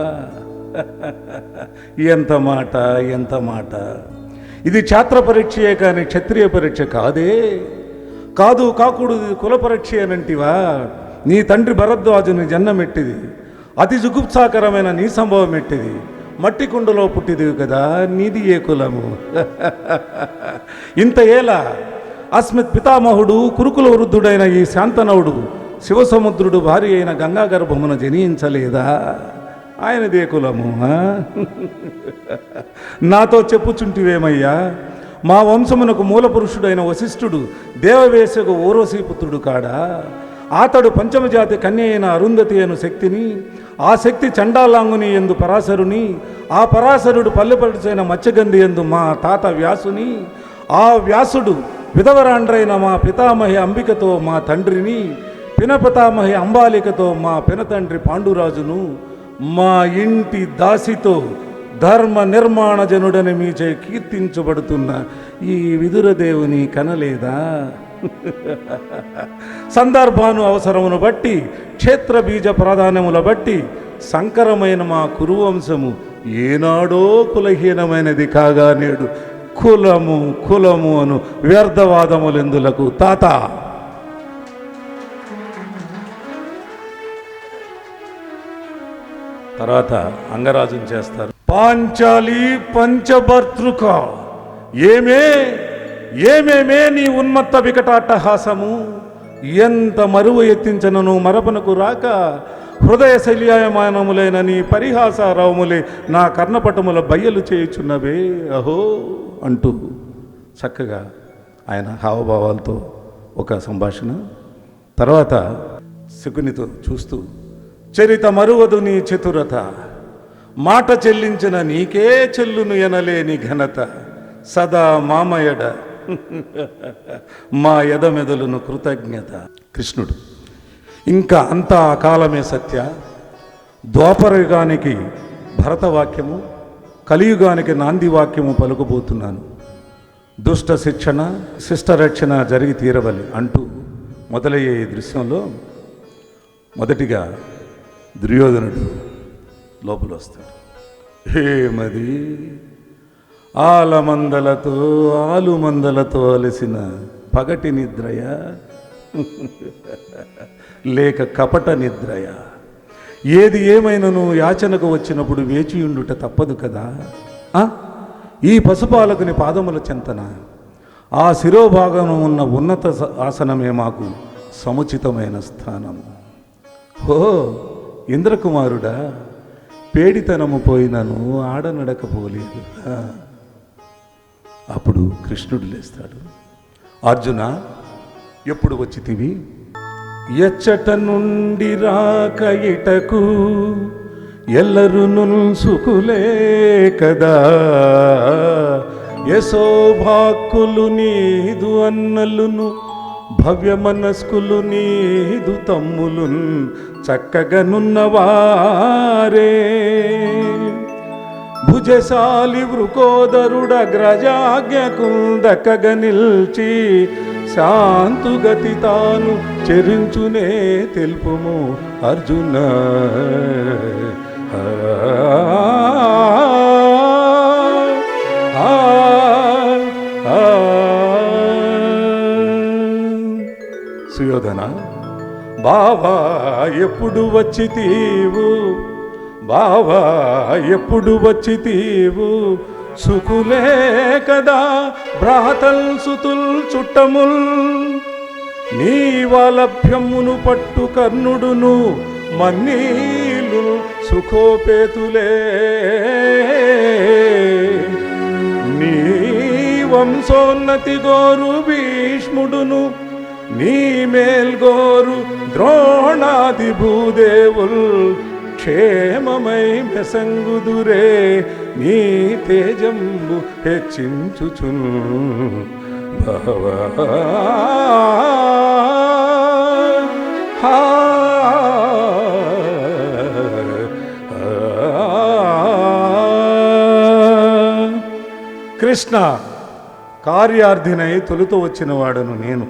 ఎంత మాట. ఇది ఛాత్ర పరీక్షయే కానీ క్షత్రియ పరీక్ష కాదే. కాకుడు కుల పరీక్ష అనంటివా? నీ తండ్రి భరద్వాజుని జన్మమెట్టిది, అతి జుగుప్సాకరమైన నీ సంభవం ఎట్టిది. మట్టి కుండలో పుట్టిదివి కదా, నీది ఏ కులము? ఇంత ఏలా అస్మిత్ పితామహుడు కురుకుల వృద్ధుడైన ఈ శాంతనవుడు శివసముద్రుడు భార్య అయిన గంగా గర్భమున జనించలేదా? ఆయనదే కులము. నాతో చెప్పుచుంటివేమయ్యా, మా వంశమునకు మూల పురుషుడైన వశిష్ఠుడు దేవవేశకు ఊర్వశీపుత్రుడు కాడా? అతడు పంచమజాతి కన్య అయిన అరుంధతి అను శక్తిని, ఆ శక్తి చండాలాంగుని ఎందు పరాశరుని, ఆ పరాశరుడు పల్లెపడిచైన మత్స్యగంధి ఎందు మా తాత వ్యాసుని, ఆ వ్యాసుడు విధవరాండ్రైన మా పితామహి అంబికతో మా తండ్రిని, పినపితామహి అంబాలికతో మా పినతండ్రి పాండురాజును, మా ఇంటి దాసితో ధర్మ నిర్మాణ జనుడని మీచే కీర్తించబడుతున్న ఈ విదురదేవుని కనలేదా? సందర్భాను అవసరమును బట్టి, క్షేత్ర బీజ ప్రాధాన్యముల బట్టి సంకరమైన మా కురువంశము ఏనాడో కులహీనమైనది కాగా నేడు కులము అను వ్యర్థవాదములెందులకు తాత. తర్వాత అంగరాజుని చేస్తారు. పాంచాలి పంచభర్తృక, ఏమేమే నీ ఉన్మత్త వికటాట్టహాసము, ఎంత మరువు ఎత్తించనను మరపనకు రాక, హృదయ శల్యాయమానములైన నీ పరిహాసారావములే నా కర్ణపటముల బయ్యలు చేయుచున్నవే అహో అంటూ చక్కగా ఆయన హావభావాలతో ఒక సంభాషణ. తర్వాత శకునితో చూస్తూ, చరిత మరువదు నీ చతురత, మాట చెల్లించిన నీకే చెల్లును ఎనలేని ఘనత, సదా మామయడ మా ఎదమెదలును కృతజ్ఞత. కృష్ణుడు ఇంకా అంతా అకాలమే సత్య. ద్వాపరయుగానికి భరతవాక్యము, కలియుగానికి నాంది వాక్యము పలుకబోతున్నాను. దుష్ట శిక్షణ శిష్టరక్షణ జరిగి తీరవలి అంటూ మొదలయ్యే ఈ దృశ్యంలో మొదటిగా దుర్యోధనుడు లోపల వస్తాడు. ఏమది ఆలుమందలతో అలసిన పగటి నిద్రయ లేక కపట నిద్రయ? ఏది ఏమైనను యాచనకు వచ్చినప్పుడు వేచియుండుట తప్పదు కదా. ఈ పశుపాలకుని పాదముల చెంతన ఆ శిరోభాగం ఉన్న ఉన్నత ఆసనమే మాకు సముచితమైన స్థానము. ఓ ఇంద్రకుమారుడా, పేడితనము పోయినను ఆడనడకపోలేదు. అప్పుడు కృష్ణుడు లేస్తాడు. అర్జున, ఎప్పుడు వచ్చితివి? ఎచ్చట నుండి రాక ఇటకు ఎల్లరు సుకులే కదా. యశోభాక్కులు నీదు అన్నలును, భవ్య మనస్కులు నీదు తమ్ములున్ చక్కగనున్నవారే. భుజశాలి వృకోదరుడ గ్రజాజ్ఞకు దక్కగ నిల్చి, శాంతుగతి తాను చెరించునే తెలుపుము అర్జున. సుయోధన, బావా ఎప్పుడు వచ్చితీవు, బావా ఎప్పుడు వచ్చితీవు, సుకులే కదా భ్రాతల్ సుతుల్ చుట్టముల్ నీ వాలభ్యమును పట్టు కర్ణుడును మన్నీలు సుఖోపేతులే నీ వంశోన్నతి గోరు భీష్ముడును నీ మేల్గోరు ద్రోణాది భూదేవుల్ క్షేమమై మెసంగుదురే నీ తేజంబు హెచ్చించుచున్ భవా కృష్ణ, కార్యార్థినై తొలుత వచ్చిన వాడను నేను.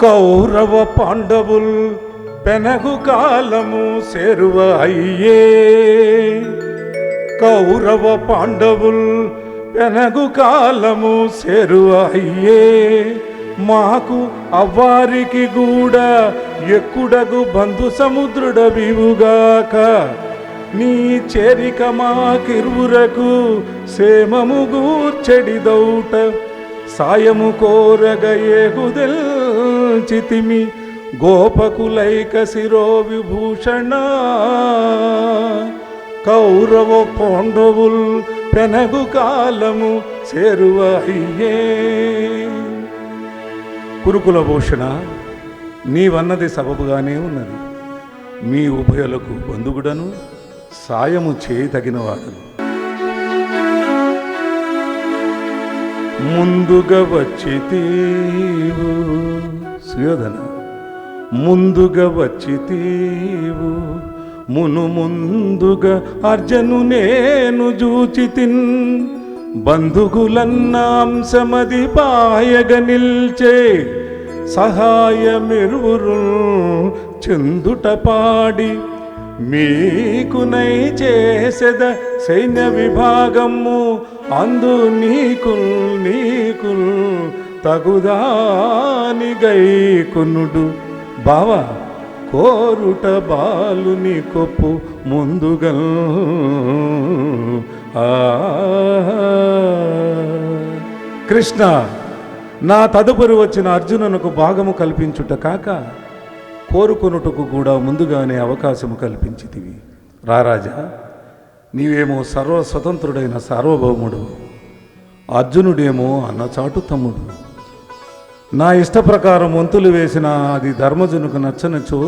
కౌరవ పాండవుల్ పెనగు కాలము సేరువ అయ్యే, కౌరవ పాండవుల్ పెనగు కాలము సేరువ అయ్యే, మాకు అవ్వారికి కూడా ఎక్కుడగు బంధు సముద్రుడవివుగాక, నీ చేరిక మాకిరువురకు సేమము గూర్చెడిదౌట, సాయము కోరగ ఏగుదెల్చితిమి గోపకులైక శిరో విభూషణ. కౌరవ పాండవుల్ పెనగు కాలము సేరువ అయ్యే. కురుకుల భూషణ, నీవన్నది సబబుగానే ఉన్నది. మీ ఉభయులకు బంధుగుడను సాయము చేయతగినవాడను. ముందుగా వచ్చితీవు సుయోధన, ముందుగా వచ్చితీవు ముందుగా అర్జును నేను జూచితిన్, బంధుగులన్నాంశమది పాయగ నిల్చే, సహాయమిరువురు చెందుట పాడి, మీకునై చేసెద సైన్య విభాగము, అందు నీకుల్ తగుదాని గైకునుడు. బావా కోరుట బాలుని కొప్పు ముందుగా. కృష్ణ, నా తదుపరి వచ్చిన అర్జునునకు భాగము కల్పించుట కాక కోరుకొనుటకు కూడా ముందుగానే అవకాశము కల్పించితివి. రారాజా, నీవేమో సర్వస్వతంత్రుడైన సార్వభౌముడు, అర్జునుడేమో అన్నచాటు తమ్ముడు. నా ఇష్ట ప్రకారం వంతులు వేసిన అది ధర్మజునుకు నచ్చనచో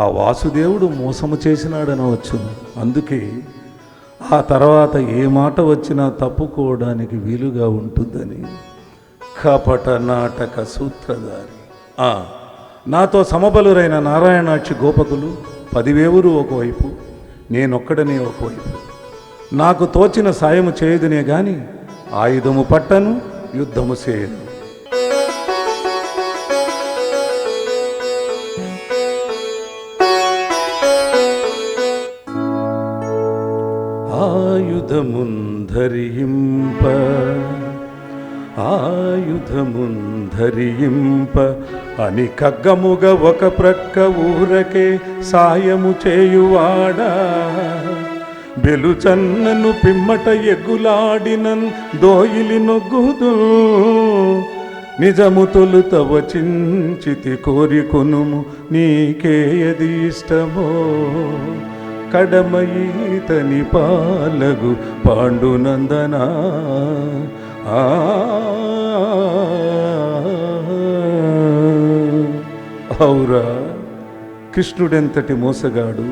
ఆ వాసుదేవుడు మోసము చేసినాడనవచ్చు. అందుకే ఆ తర్వాత ఏ మాట వచ్చినా తప్పుకోవడానికి వీలుగా ఉంటుందని. కపట నాటక సూత్రధారి. నాతో సమబలురైన నారాయణాక్షి గోపకులు 10,000 ఒకవైపు, నేనొక్కడనే ఒకవైపు. నాకు తోచిన సాయము చేయదునే గాని ఆయుధము పట్టను, యుద్ధము చేయను. ఆయుధముంధరింప ఆయుధముంధరింప అని కగ్గముగ ఒక ప్రక్క ఊరకే సాయము చేయువాడా, బెలుచన్నను పిమ్మట ఎగ్గులాడినన్ దోయిలి నొగ్గుదు, నిజము తొలుత వచించితి కోరికొనుము నీకేయది ఇష్టమో, కడమయీతని పాలగు పాండునందనా. ఔరా, కృష్ణుడెంతటి మోసగాడు,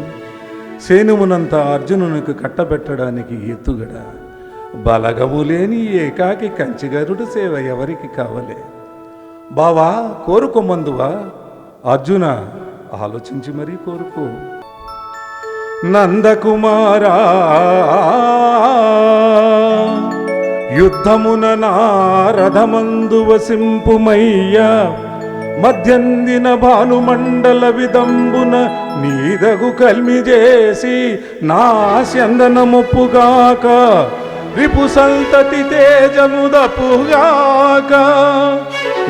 సేనుమునంత అర్జునునికి కట్టబెట్టడానికి ఎత్తుగడ, బలగము లేని ఏకాకి కంచిగరుడు సేవ ఎవరికి కావలే. బావా కోరుకోమందువా, అర్జున ఆలోచించి మరీ కోరుకో. నందకుమారా, యుద్ధమున నారథమందు వసింపుమయ్యా, మధ్యందిన భానుమండల విదంబున నీదగు కల్మి చేసి నా స్యందనముప్పుగాక, రిపు సంతతి తేజముదపుగాక,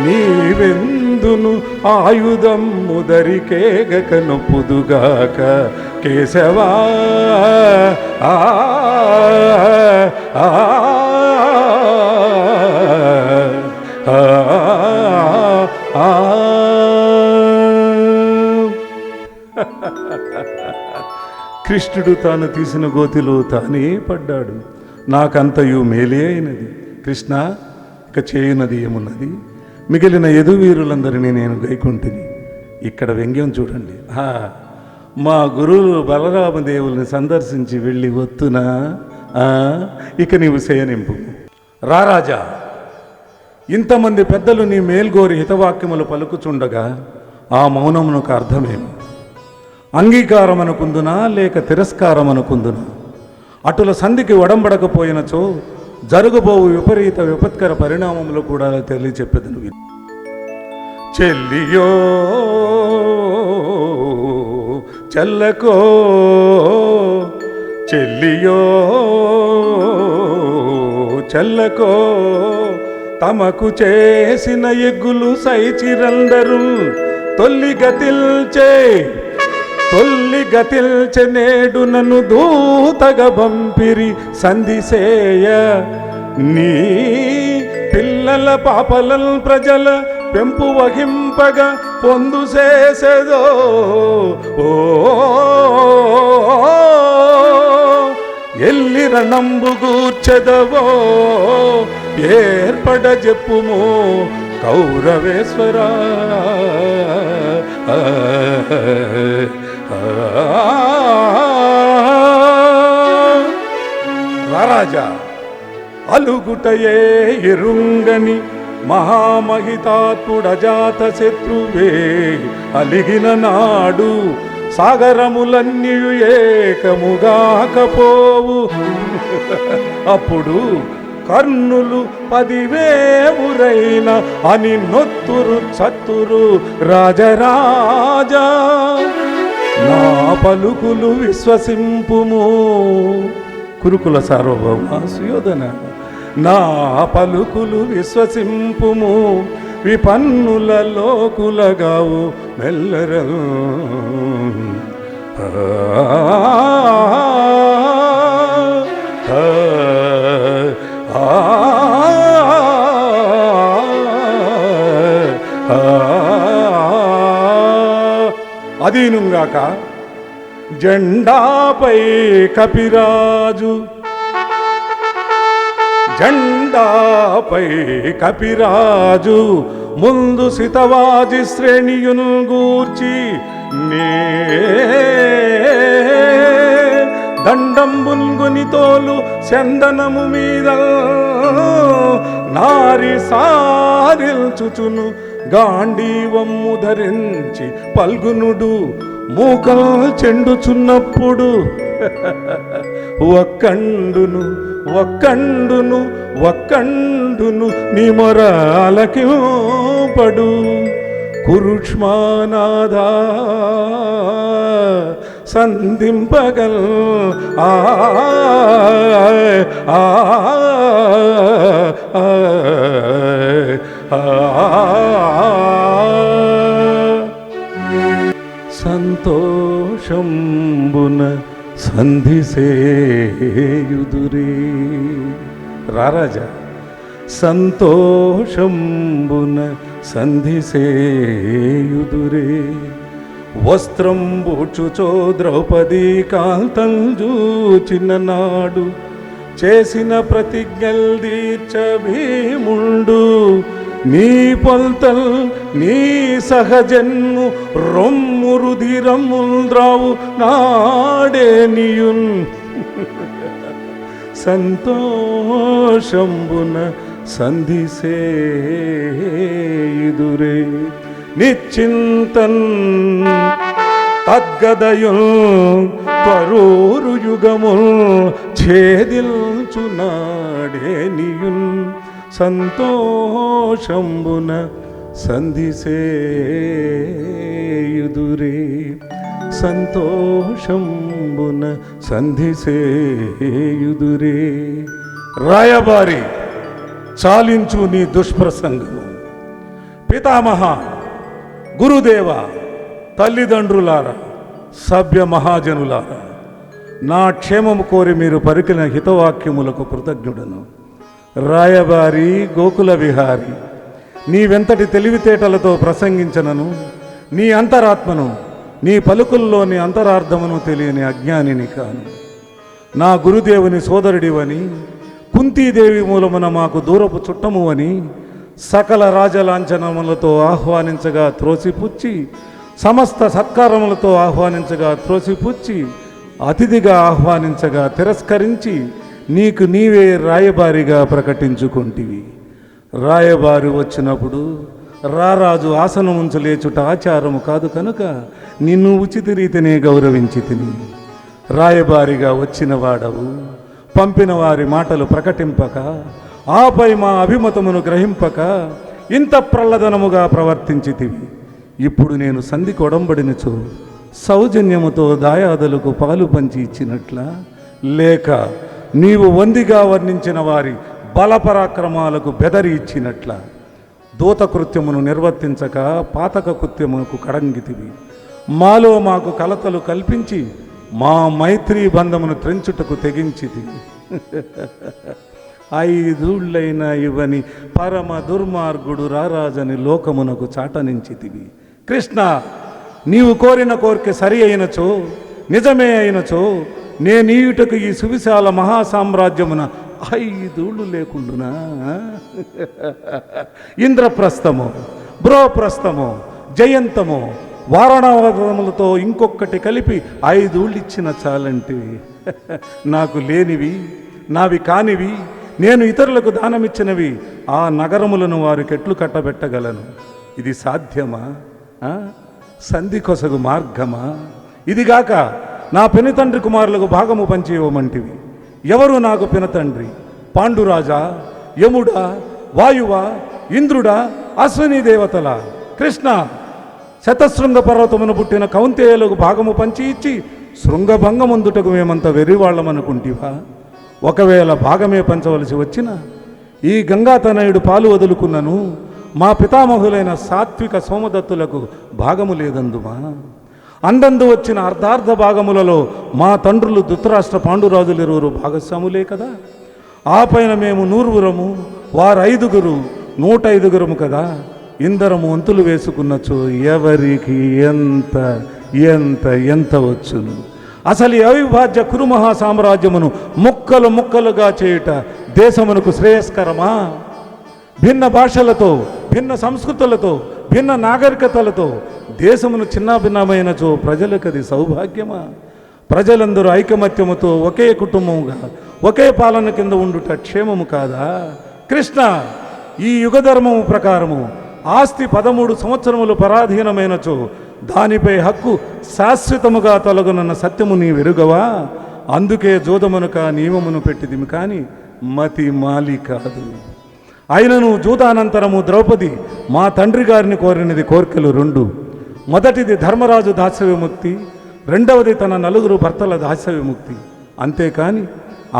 నీవెందును ఆయుధం ముదరికేగక నొప్పుదుగాక కేశవా ఆ ఆ ఆ కృష్ణుడు తాను తీసిన గోతిలో తానే పడ్డాడు, నాకంతయు మేలే అయినది. కృష్ణ, ఇక చేయునది ఏమున్నది? మిగిలిన యదువీరులందరినీ నేను గైకుంటిని. ఇక్కడ వ్యంగ్యం చూడండి. మా గురువు బలరామదేవుల్ని సందర్శించి వెళ్ళి వత్తునా, ఇక నీవు సేయనింపు. రారాజా, ఇంతమంది పెద్దలు నీ మేల్గోరి హితవాక్యములు పలుకుచుండగా ఆ మౌనమునకు అర్థమేమి? అంగీకారం అనుకుందునా లేక తిరస్కారం అనుకుందునా? అటుల సంధికి ఒడంబడకపోయినచో జరుగుబోవు విపరీత విపత్కర పరిణామములు కూడా తెలియచెప్పేదను. చెల్లియో చెల్లకో చెల్లియో చెల్లకో తమకు చేసిన ఎగ్గులు సైచిరందరు తొల్లి గతిల్చే నేడు నన్ను దూతగా బంపిరి సంధిసేయ. నీ పిల్లల పాపలల్ ప్రజల పెంపు వహింపగా పొందు చేసేదో ఎల్లి రణంబు గూర్చెదవో ఏర్పడ చెప్పుము కౌరవేశ్వరా. రారాజా, అలుగుటయే ఎరుంగని మహామహితాత్ముడజాత శత్రువే అలిగిన నాడు సాగరములన్నీ ఏకముగాకపోవు. అప్పుడు కర్ణులు 10,000 అని నొత్తురు చత్తురు రాజరాజా. నా పలుకులు విశ్వసింపుము కురుకుల సార్వభౌమ సుయోధన, నా పలుకులు విశ్వసింపుము విపన్నుల లోకులగావు మెల్లర. అదీనుగాక జెండాపై కపిరాజు, జెండాపై కపిరాజు ముందు సితవాజి శ్రేణియును గూర్చి నే దండంబుల్గుని తోలు చందనము మీద నారి సారిల్చుచును గాంధీవమ్ము ధరించి పల్గునుడు మూకల్ చెండుచున్నప్పుడు ఒక్కండును ఒక్కండును ఒక్కండును నీ మొరాలకింపడు కురుష్మానాథా సంధింపగల్ ఆ ఆ సంతోషంబున సంధిసేయుదురే. రారాజా, సంతోషంబున సంధిసేయుదురే. వస్త్రంబుచుచో ద్రౌపదీ కాంతం చూచిన నాడు చేసిన ప్రతిజ్ఞల్ దీర్చ భీముండు నీ పొల్తల్ నీ సహజన్ము రొమ్ము రుధిరముద్రావు నాడేనియున్ సంతోషంబున సంధిసేయుదురే. నిశ్చింతన్ తద్గదయుల్ పరూరు యుగముల్ ఛేదిల్చునాడేనియున్ సంతోషంబున సంధిసేయుదురే. సంతోషంబున సంధిసేయుదురే. రాయబారి, చాలించు నీ దుష్ప్రసంగము. పితామహ, గురుదేవ, తల్లిదండ్రులారా, సభ్య మహాజనులారా, నా క్షేమము కోరి మీరు పలికిన హితవాక్యములకు కృతజ్ఞుడను. రాయబారి గోకుల విహారి, నీ వెంతటి తెలివితేటలతో ప్రసంగించనను, నీ అంతరాత్మను, నీ పలుకుల్లోని అంతరార్థమును తెలియని అజ్ఞానిని కాను. నా గురుదేవుని సోదరుడివని, కుంతీదేవి మూలమున మాకు దూరపు చుట్టము అని సకల రాజలాంఛనములతో ఆహ్వానించగా త్రోసిపుచ్చి, సమస్త సత్కారములతో ఆహ్వానించగా త్రోసిపుచ్చి, అతిథిగా ఆహ్వానించగా తిరస్కరించి నీకు నీవే రాయబారిగా ప్రకటించుకుంటివి. రాయబారి వచ్చినప్పుడు రారాజు ఆసనం ఉంచు లేచుట ఆచారము కాదు కనుక నిన్ను ఉచిత రీతినే గౌరవించి తిని, రాయబారిగా వచ్చిన వాడవు పంపిన వారి మాటలు ప్రకటింపక, ఆపై మా అభిమతమును గ్రహింపక ఇంత ప్రల్లదనముగా ప్రవర్తించితివి. ఇప్పుడు నేను సంధి కొడంబడినచో సౌజన్యముతో దాయాదులకు పాలు పంచి ఇచ్చినట్లా, లేక నీవు వందిగా వర్ణించిన వారి బలపరాక్రమాలకు బెదరి ఇచ్చినట్లా? దూతకృత్యమును నిర్వర్తించక పాతక కృత్యమునకు కడంగితివి. మాలో మాకు కలతలు కల్పించి మా మైత్రీ బంధమును త్రెంచుటకు తెగించితివి. 5 ఊళ్ళైనా ఇవ్వని పరమ దుర్మార్గుడు రారాజని లోకమునకు చాటనించితివి. కృష్ణ, నీవు కోరిన కోరిక సరి అయినచో, నిజమే అయినచో, నేనీయుటకు ఈ సువిశాల మహాసామ్రాజ్యమున 5 ఊళ్ళు లేకుండునా? ఇంద్రప్రస్థము, బ్రోప్రస్థము, జయంతము, వారణావతములతో ఇంకొకటి కలిపి 5 ఊళ్ళు ఇచ్చిన చాలంటే నాకు లేనివి, నావి కానివి, నేను ఇతరులకు దానమిచ్చినవి ఆ నగరములను వారికి ఎట్లు కట్టబెట్టగలను? ఇది సాధ్యమా? సంధి కొసగు మార్గమా? ఇదిగాక నా పినతండ్రి కుమారులకు భాగము పంచి ఇవ్వమంటివి. ఎవరు నాకు పినతండ్రి? పాండురాజా, యముడా, వాయువా, ఇంద్రుడా, అశ్విని దేవతల? కృష్ణ, శతశృంగ పర్వతమును పుట్టిన కౌంతేయులకు భాగము పంచి ఇచ్చి శృంగభంగముందుటకు మేమంత వెర్రివాళ్ళమనుకుంటివా? ఒకవేళ భాగమే పంచవలసి వచ్చిన ఈ గంగాతనయుడు పాలు వదులుకున్నను మా పితామహులైన సాత్విక సోమదత్తులకు భాగము లేదందుమా? అందందు వచ్చిన అర్ధార్థ భాగములలో మా తండ్రులు ధృతరాష్ట్ర పాండురాజులిరువురు భాగస్వాములే కదా. ఆ పైన మేము 100 వారు 5 105 కదా. ఇందరము వంతులు వేసుకున్నచో ఎవరికి ఎంత ఎంత ఎంత వచ్చును? అసలు ఈ అవిభాజ్య కురుమహా సామ్రాజ్యమును ముక్కలు ముక్కలుగా చేయుట దేశమునకు శ్రేయస్కరమా? భిన్న భాషలతో, భిన్న సంస్కృతులతో, భిన్న నాగరికతలతో దేశమును చిన్నాభిన్నమైనచో ప్రజలకు అది సౌభాగ్యమా? ప్రజలందరూ ఐకమత్యముతో ఒకే కుటుంబముగా ఒకే పాలన కింద ఉండుట క్షేమము కాదా? కృష్ణ, ఈ యుగధర్మము ప్రకారము ఆస్తి 13 సంవత్సరములు పరాధీనమైనచో దానిపై హక్కు శాశ్వతముగా తొలగునన్న సత్యము నీ వెరుగవా? అందుకే జోదమునక నియమమును పెట్టిదిమి కానీ మతి మాలి కాదు. అయినను జూదానంతరము ద్రౌపది మా తండ్రి గారిని కోరినది కోరికలు 2. మొదటిది ధర్మరాజు దాస్య విముక్తి, రెండవది తన 4 భర్తల దాస్య విముక్తి. అంతేకాని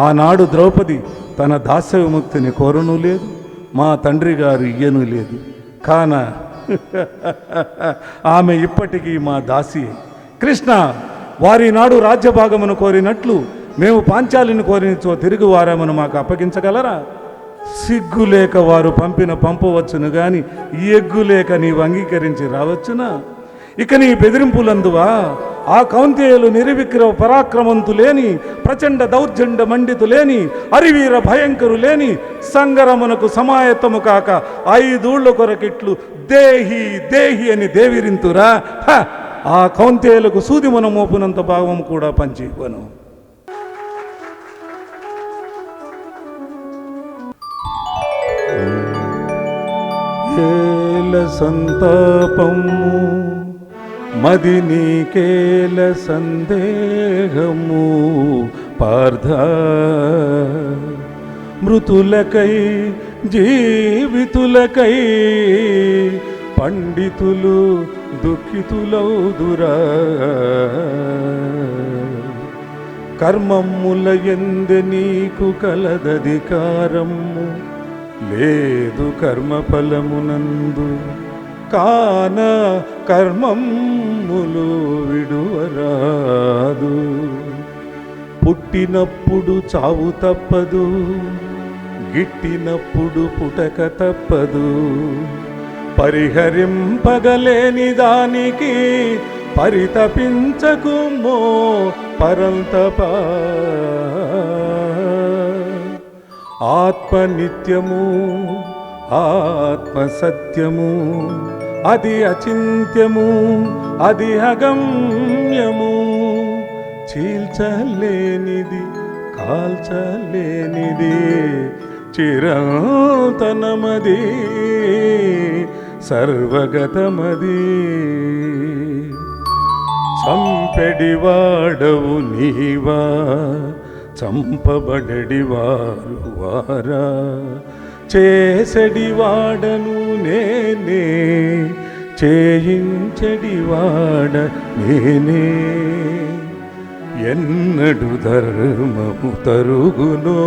ఆనాడు ద్రౌపది తన దాస్య విముక్తిని కోరను లేదు, మా తండ్రి గారు ఇయ్యను లేదు. కాన ఆమె ఇప్పటికీ మా దాసి. కృష్ణ, వారి నాడు రాజ్యభాగమును కోరినట్లు మేము పాంచాలిని కోరినచో తిరిగి వారామను మాకు అప్పగించగలరా? సిగ్గులేక వారు పంపవచ్చును గాని ఎగ్గులేక నీవు అంగీకరించి రావచ్చునా? ఇక నీ బెదిరింపులందువా? ఆ కౌంతేయులు నిర్విక్రమ పరాక్రమంతులేని, ప్రచండ దౌర్జండ మండితులేని, అరివీర భయంకరులేని, సంగరమునకు సమాయత్తము కాక 5 ఊళ్ళ కొరకిట్లు దేహి దేహి అని దేవిరింతురా? ఆ కౌంతేయులకు సూదిమన మోపునంత భావం కూడా పంచివ్వను. ఏల సంతాపము మది నీకేల సందేహము పార్థ, మృతులకై జీవితులకై పండితులు దుఃఖితులౌదురా. కర్మముల యందె నీకు కలదధికారము లేదు, కర్మఫలమునందు కాన కర్మములు విడువరాదు. పుట్టినప్పుడు చావు తప్పదు, గిట్టినప్పుడు పుటక తప్పదు. పరిహరింపగలేని దానికి పరితపించకుమో పరంతప. ఆత్మ నిత్యము, ఆత్మ సత్యము, అది అచింత్యము, అది అగమ్యము. చీల్చలేనిది, కాల్చలేనిది, చిరంతనమది, సర్వగతమది. చంపెడివాడవు నీవా, చంపబడెడివారు వారా. చేసెడివాడను నేనే, చేయించెడివాడ నేనే. ఎన్నడు ధర్మము తరుగునో,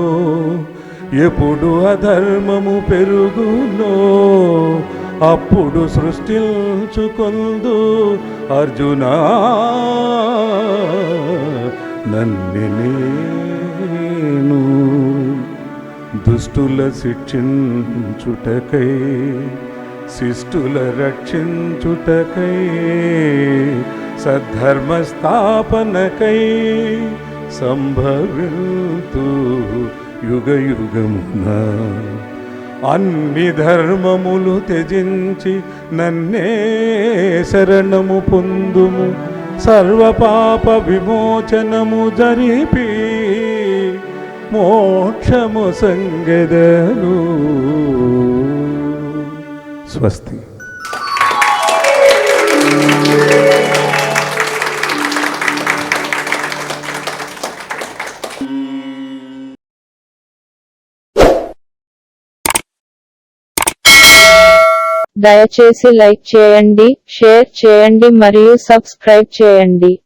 ఎప్పుడు అధర్మము పెరుగునో, అప్పుడు సృష్టించుకొందు అర్జునా నన్ను నేను. దుష్టుల శిక్షించుటకై, శిష్టుల రక్షించుటకై, సద్ధర్మ స్థాపనకై సంభవింతు యుగ యుగమున. అన్ని ధర్మములు త్యజించి నన్నే శరణము పొందుము. సర్వపాప విమోచనము జరిపి మోక్షము సంగెదను. స్వస్తి. దయచేసి లైక్ చేయండి, షేర్ చేయండి మరియు సబ్స్క్రైబ్ చేయండి.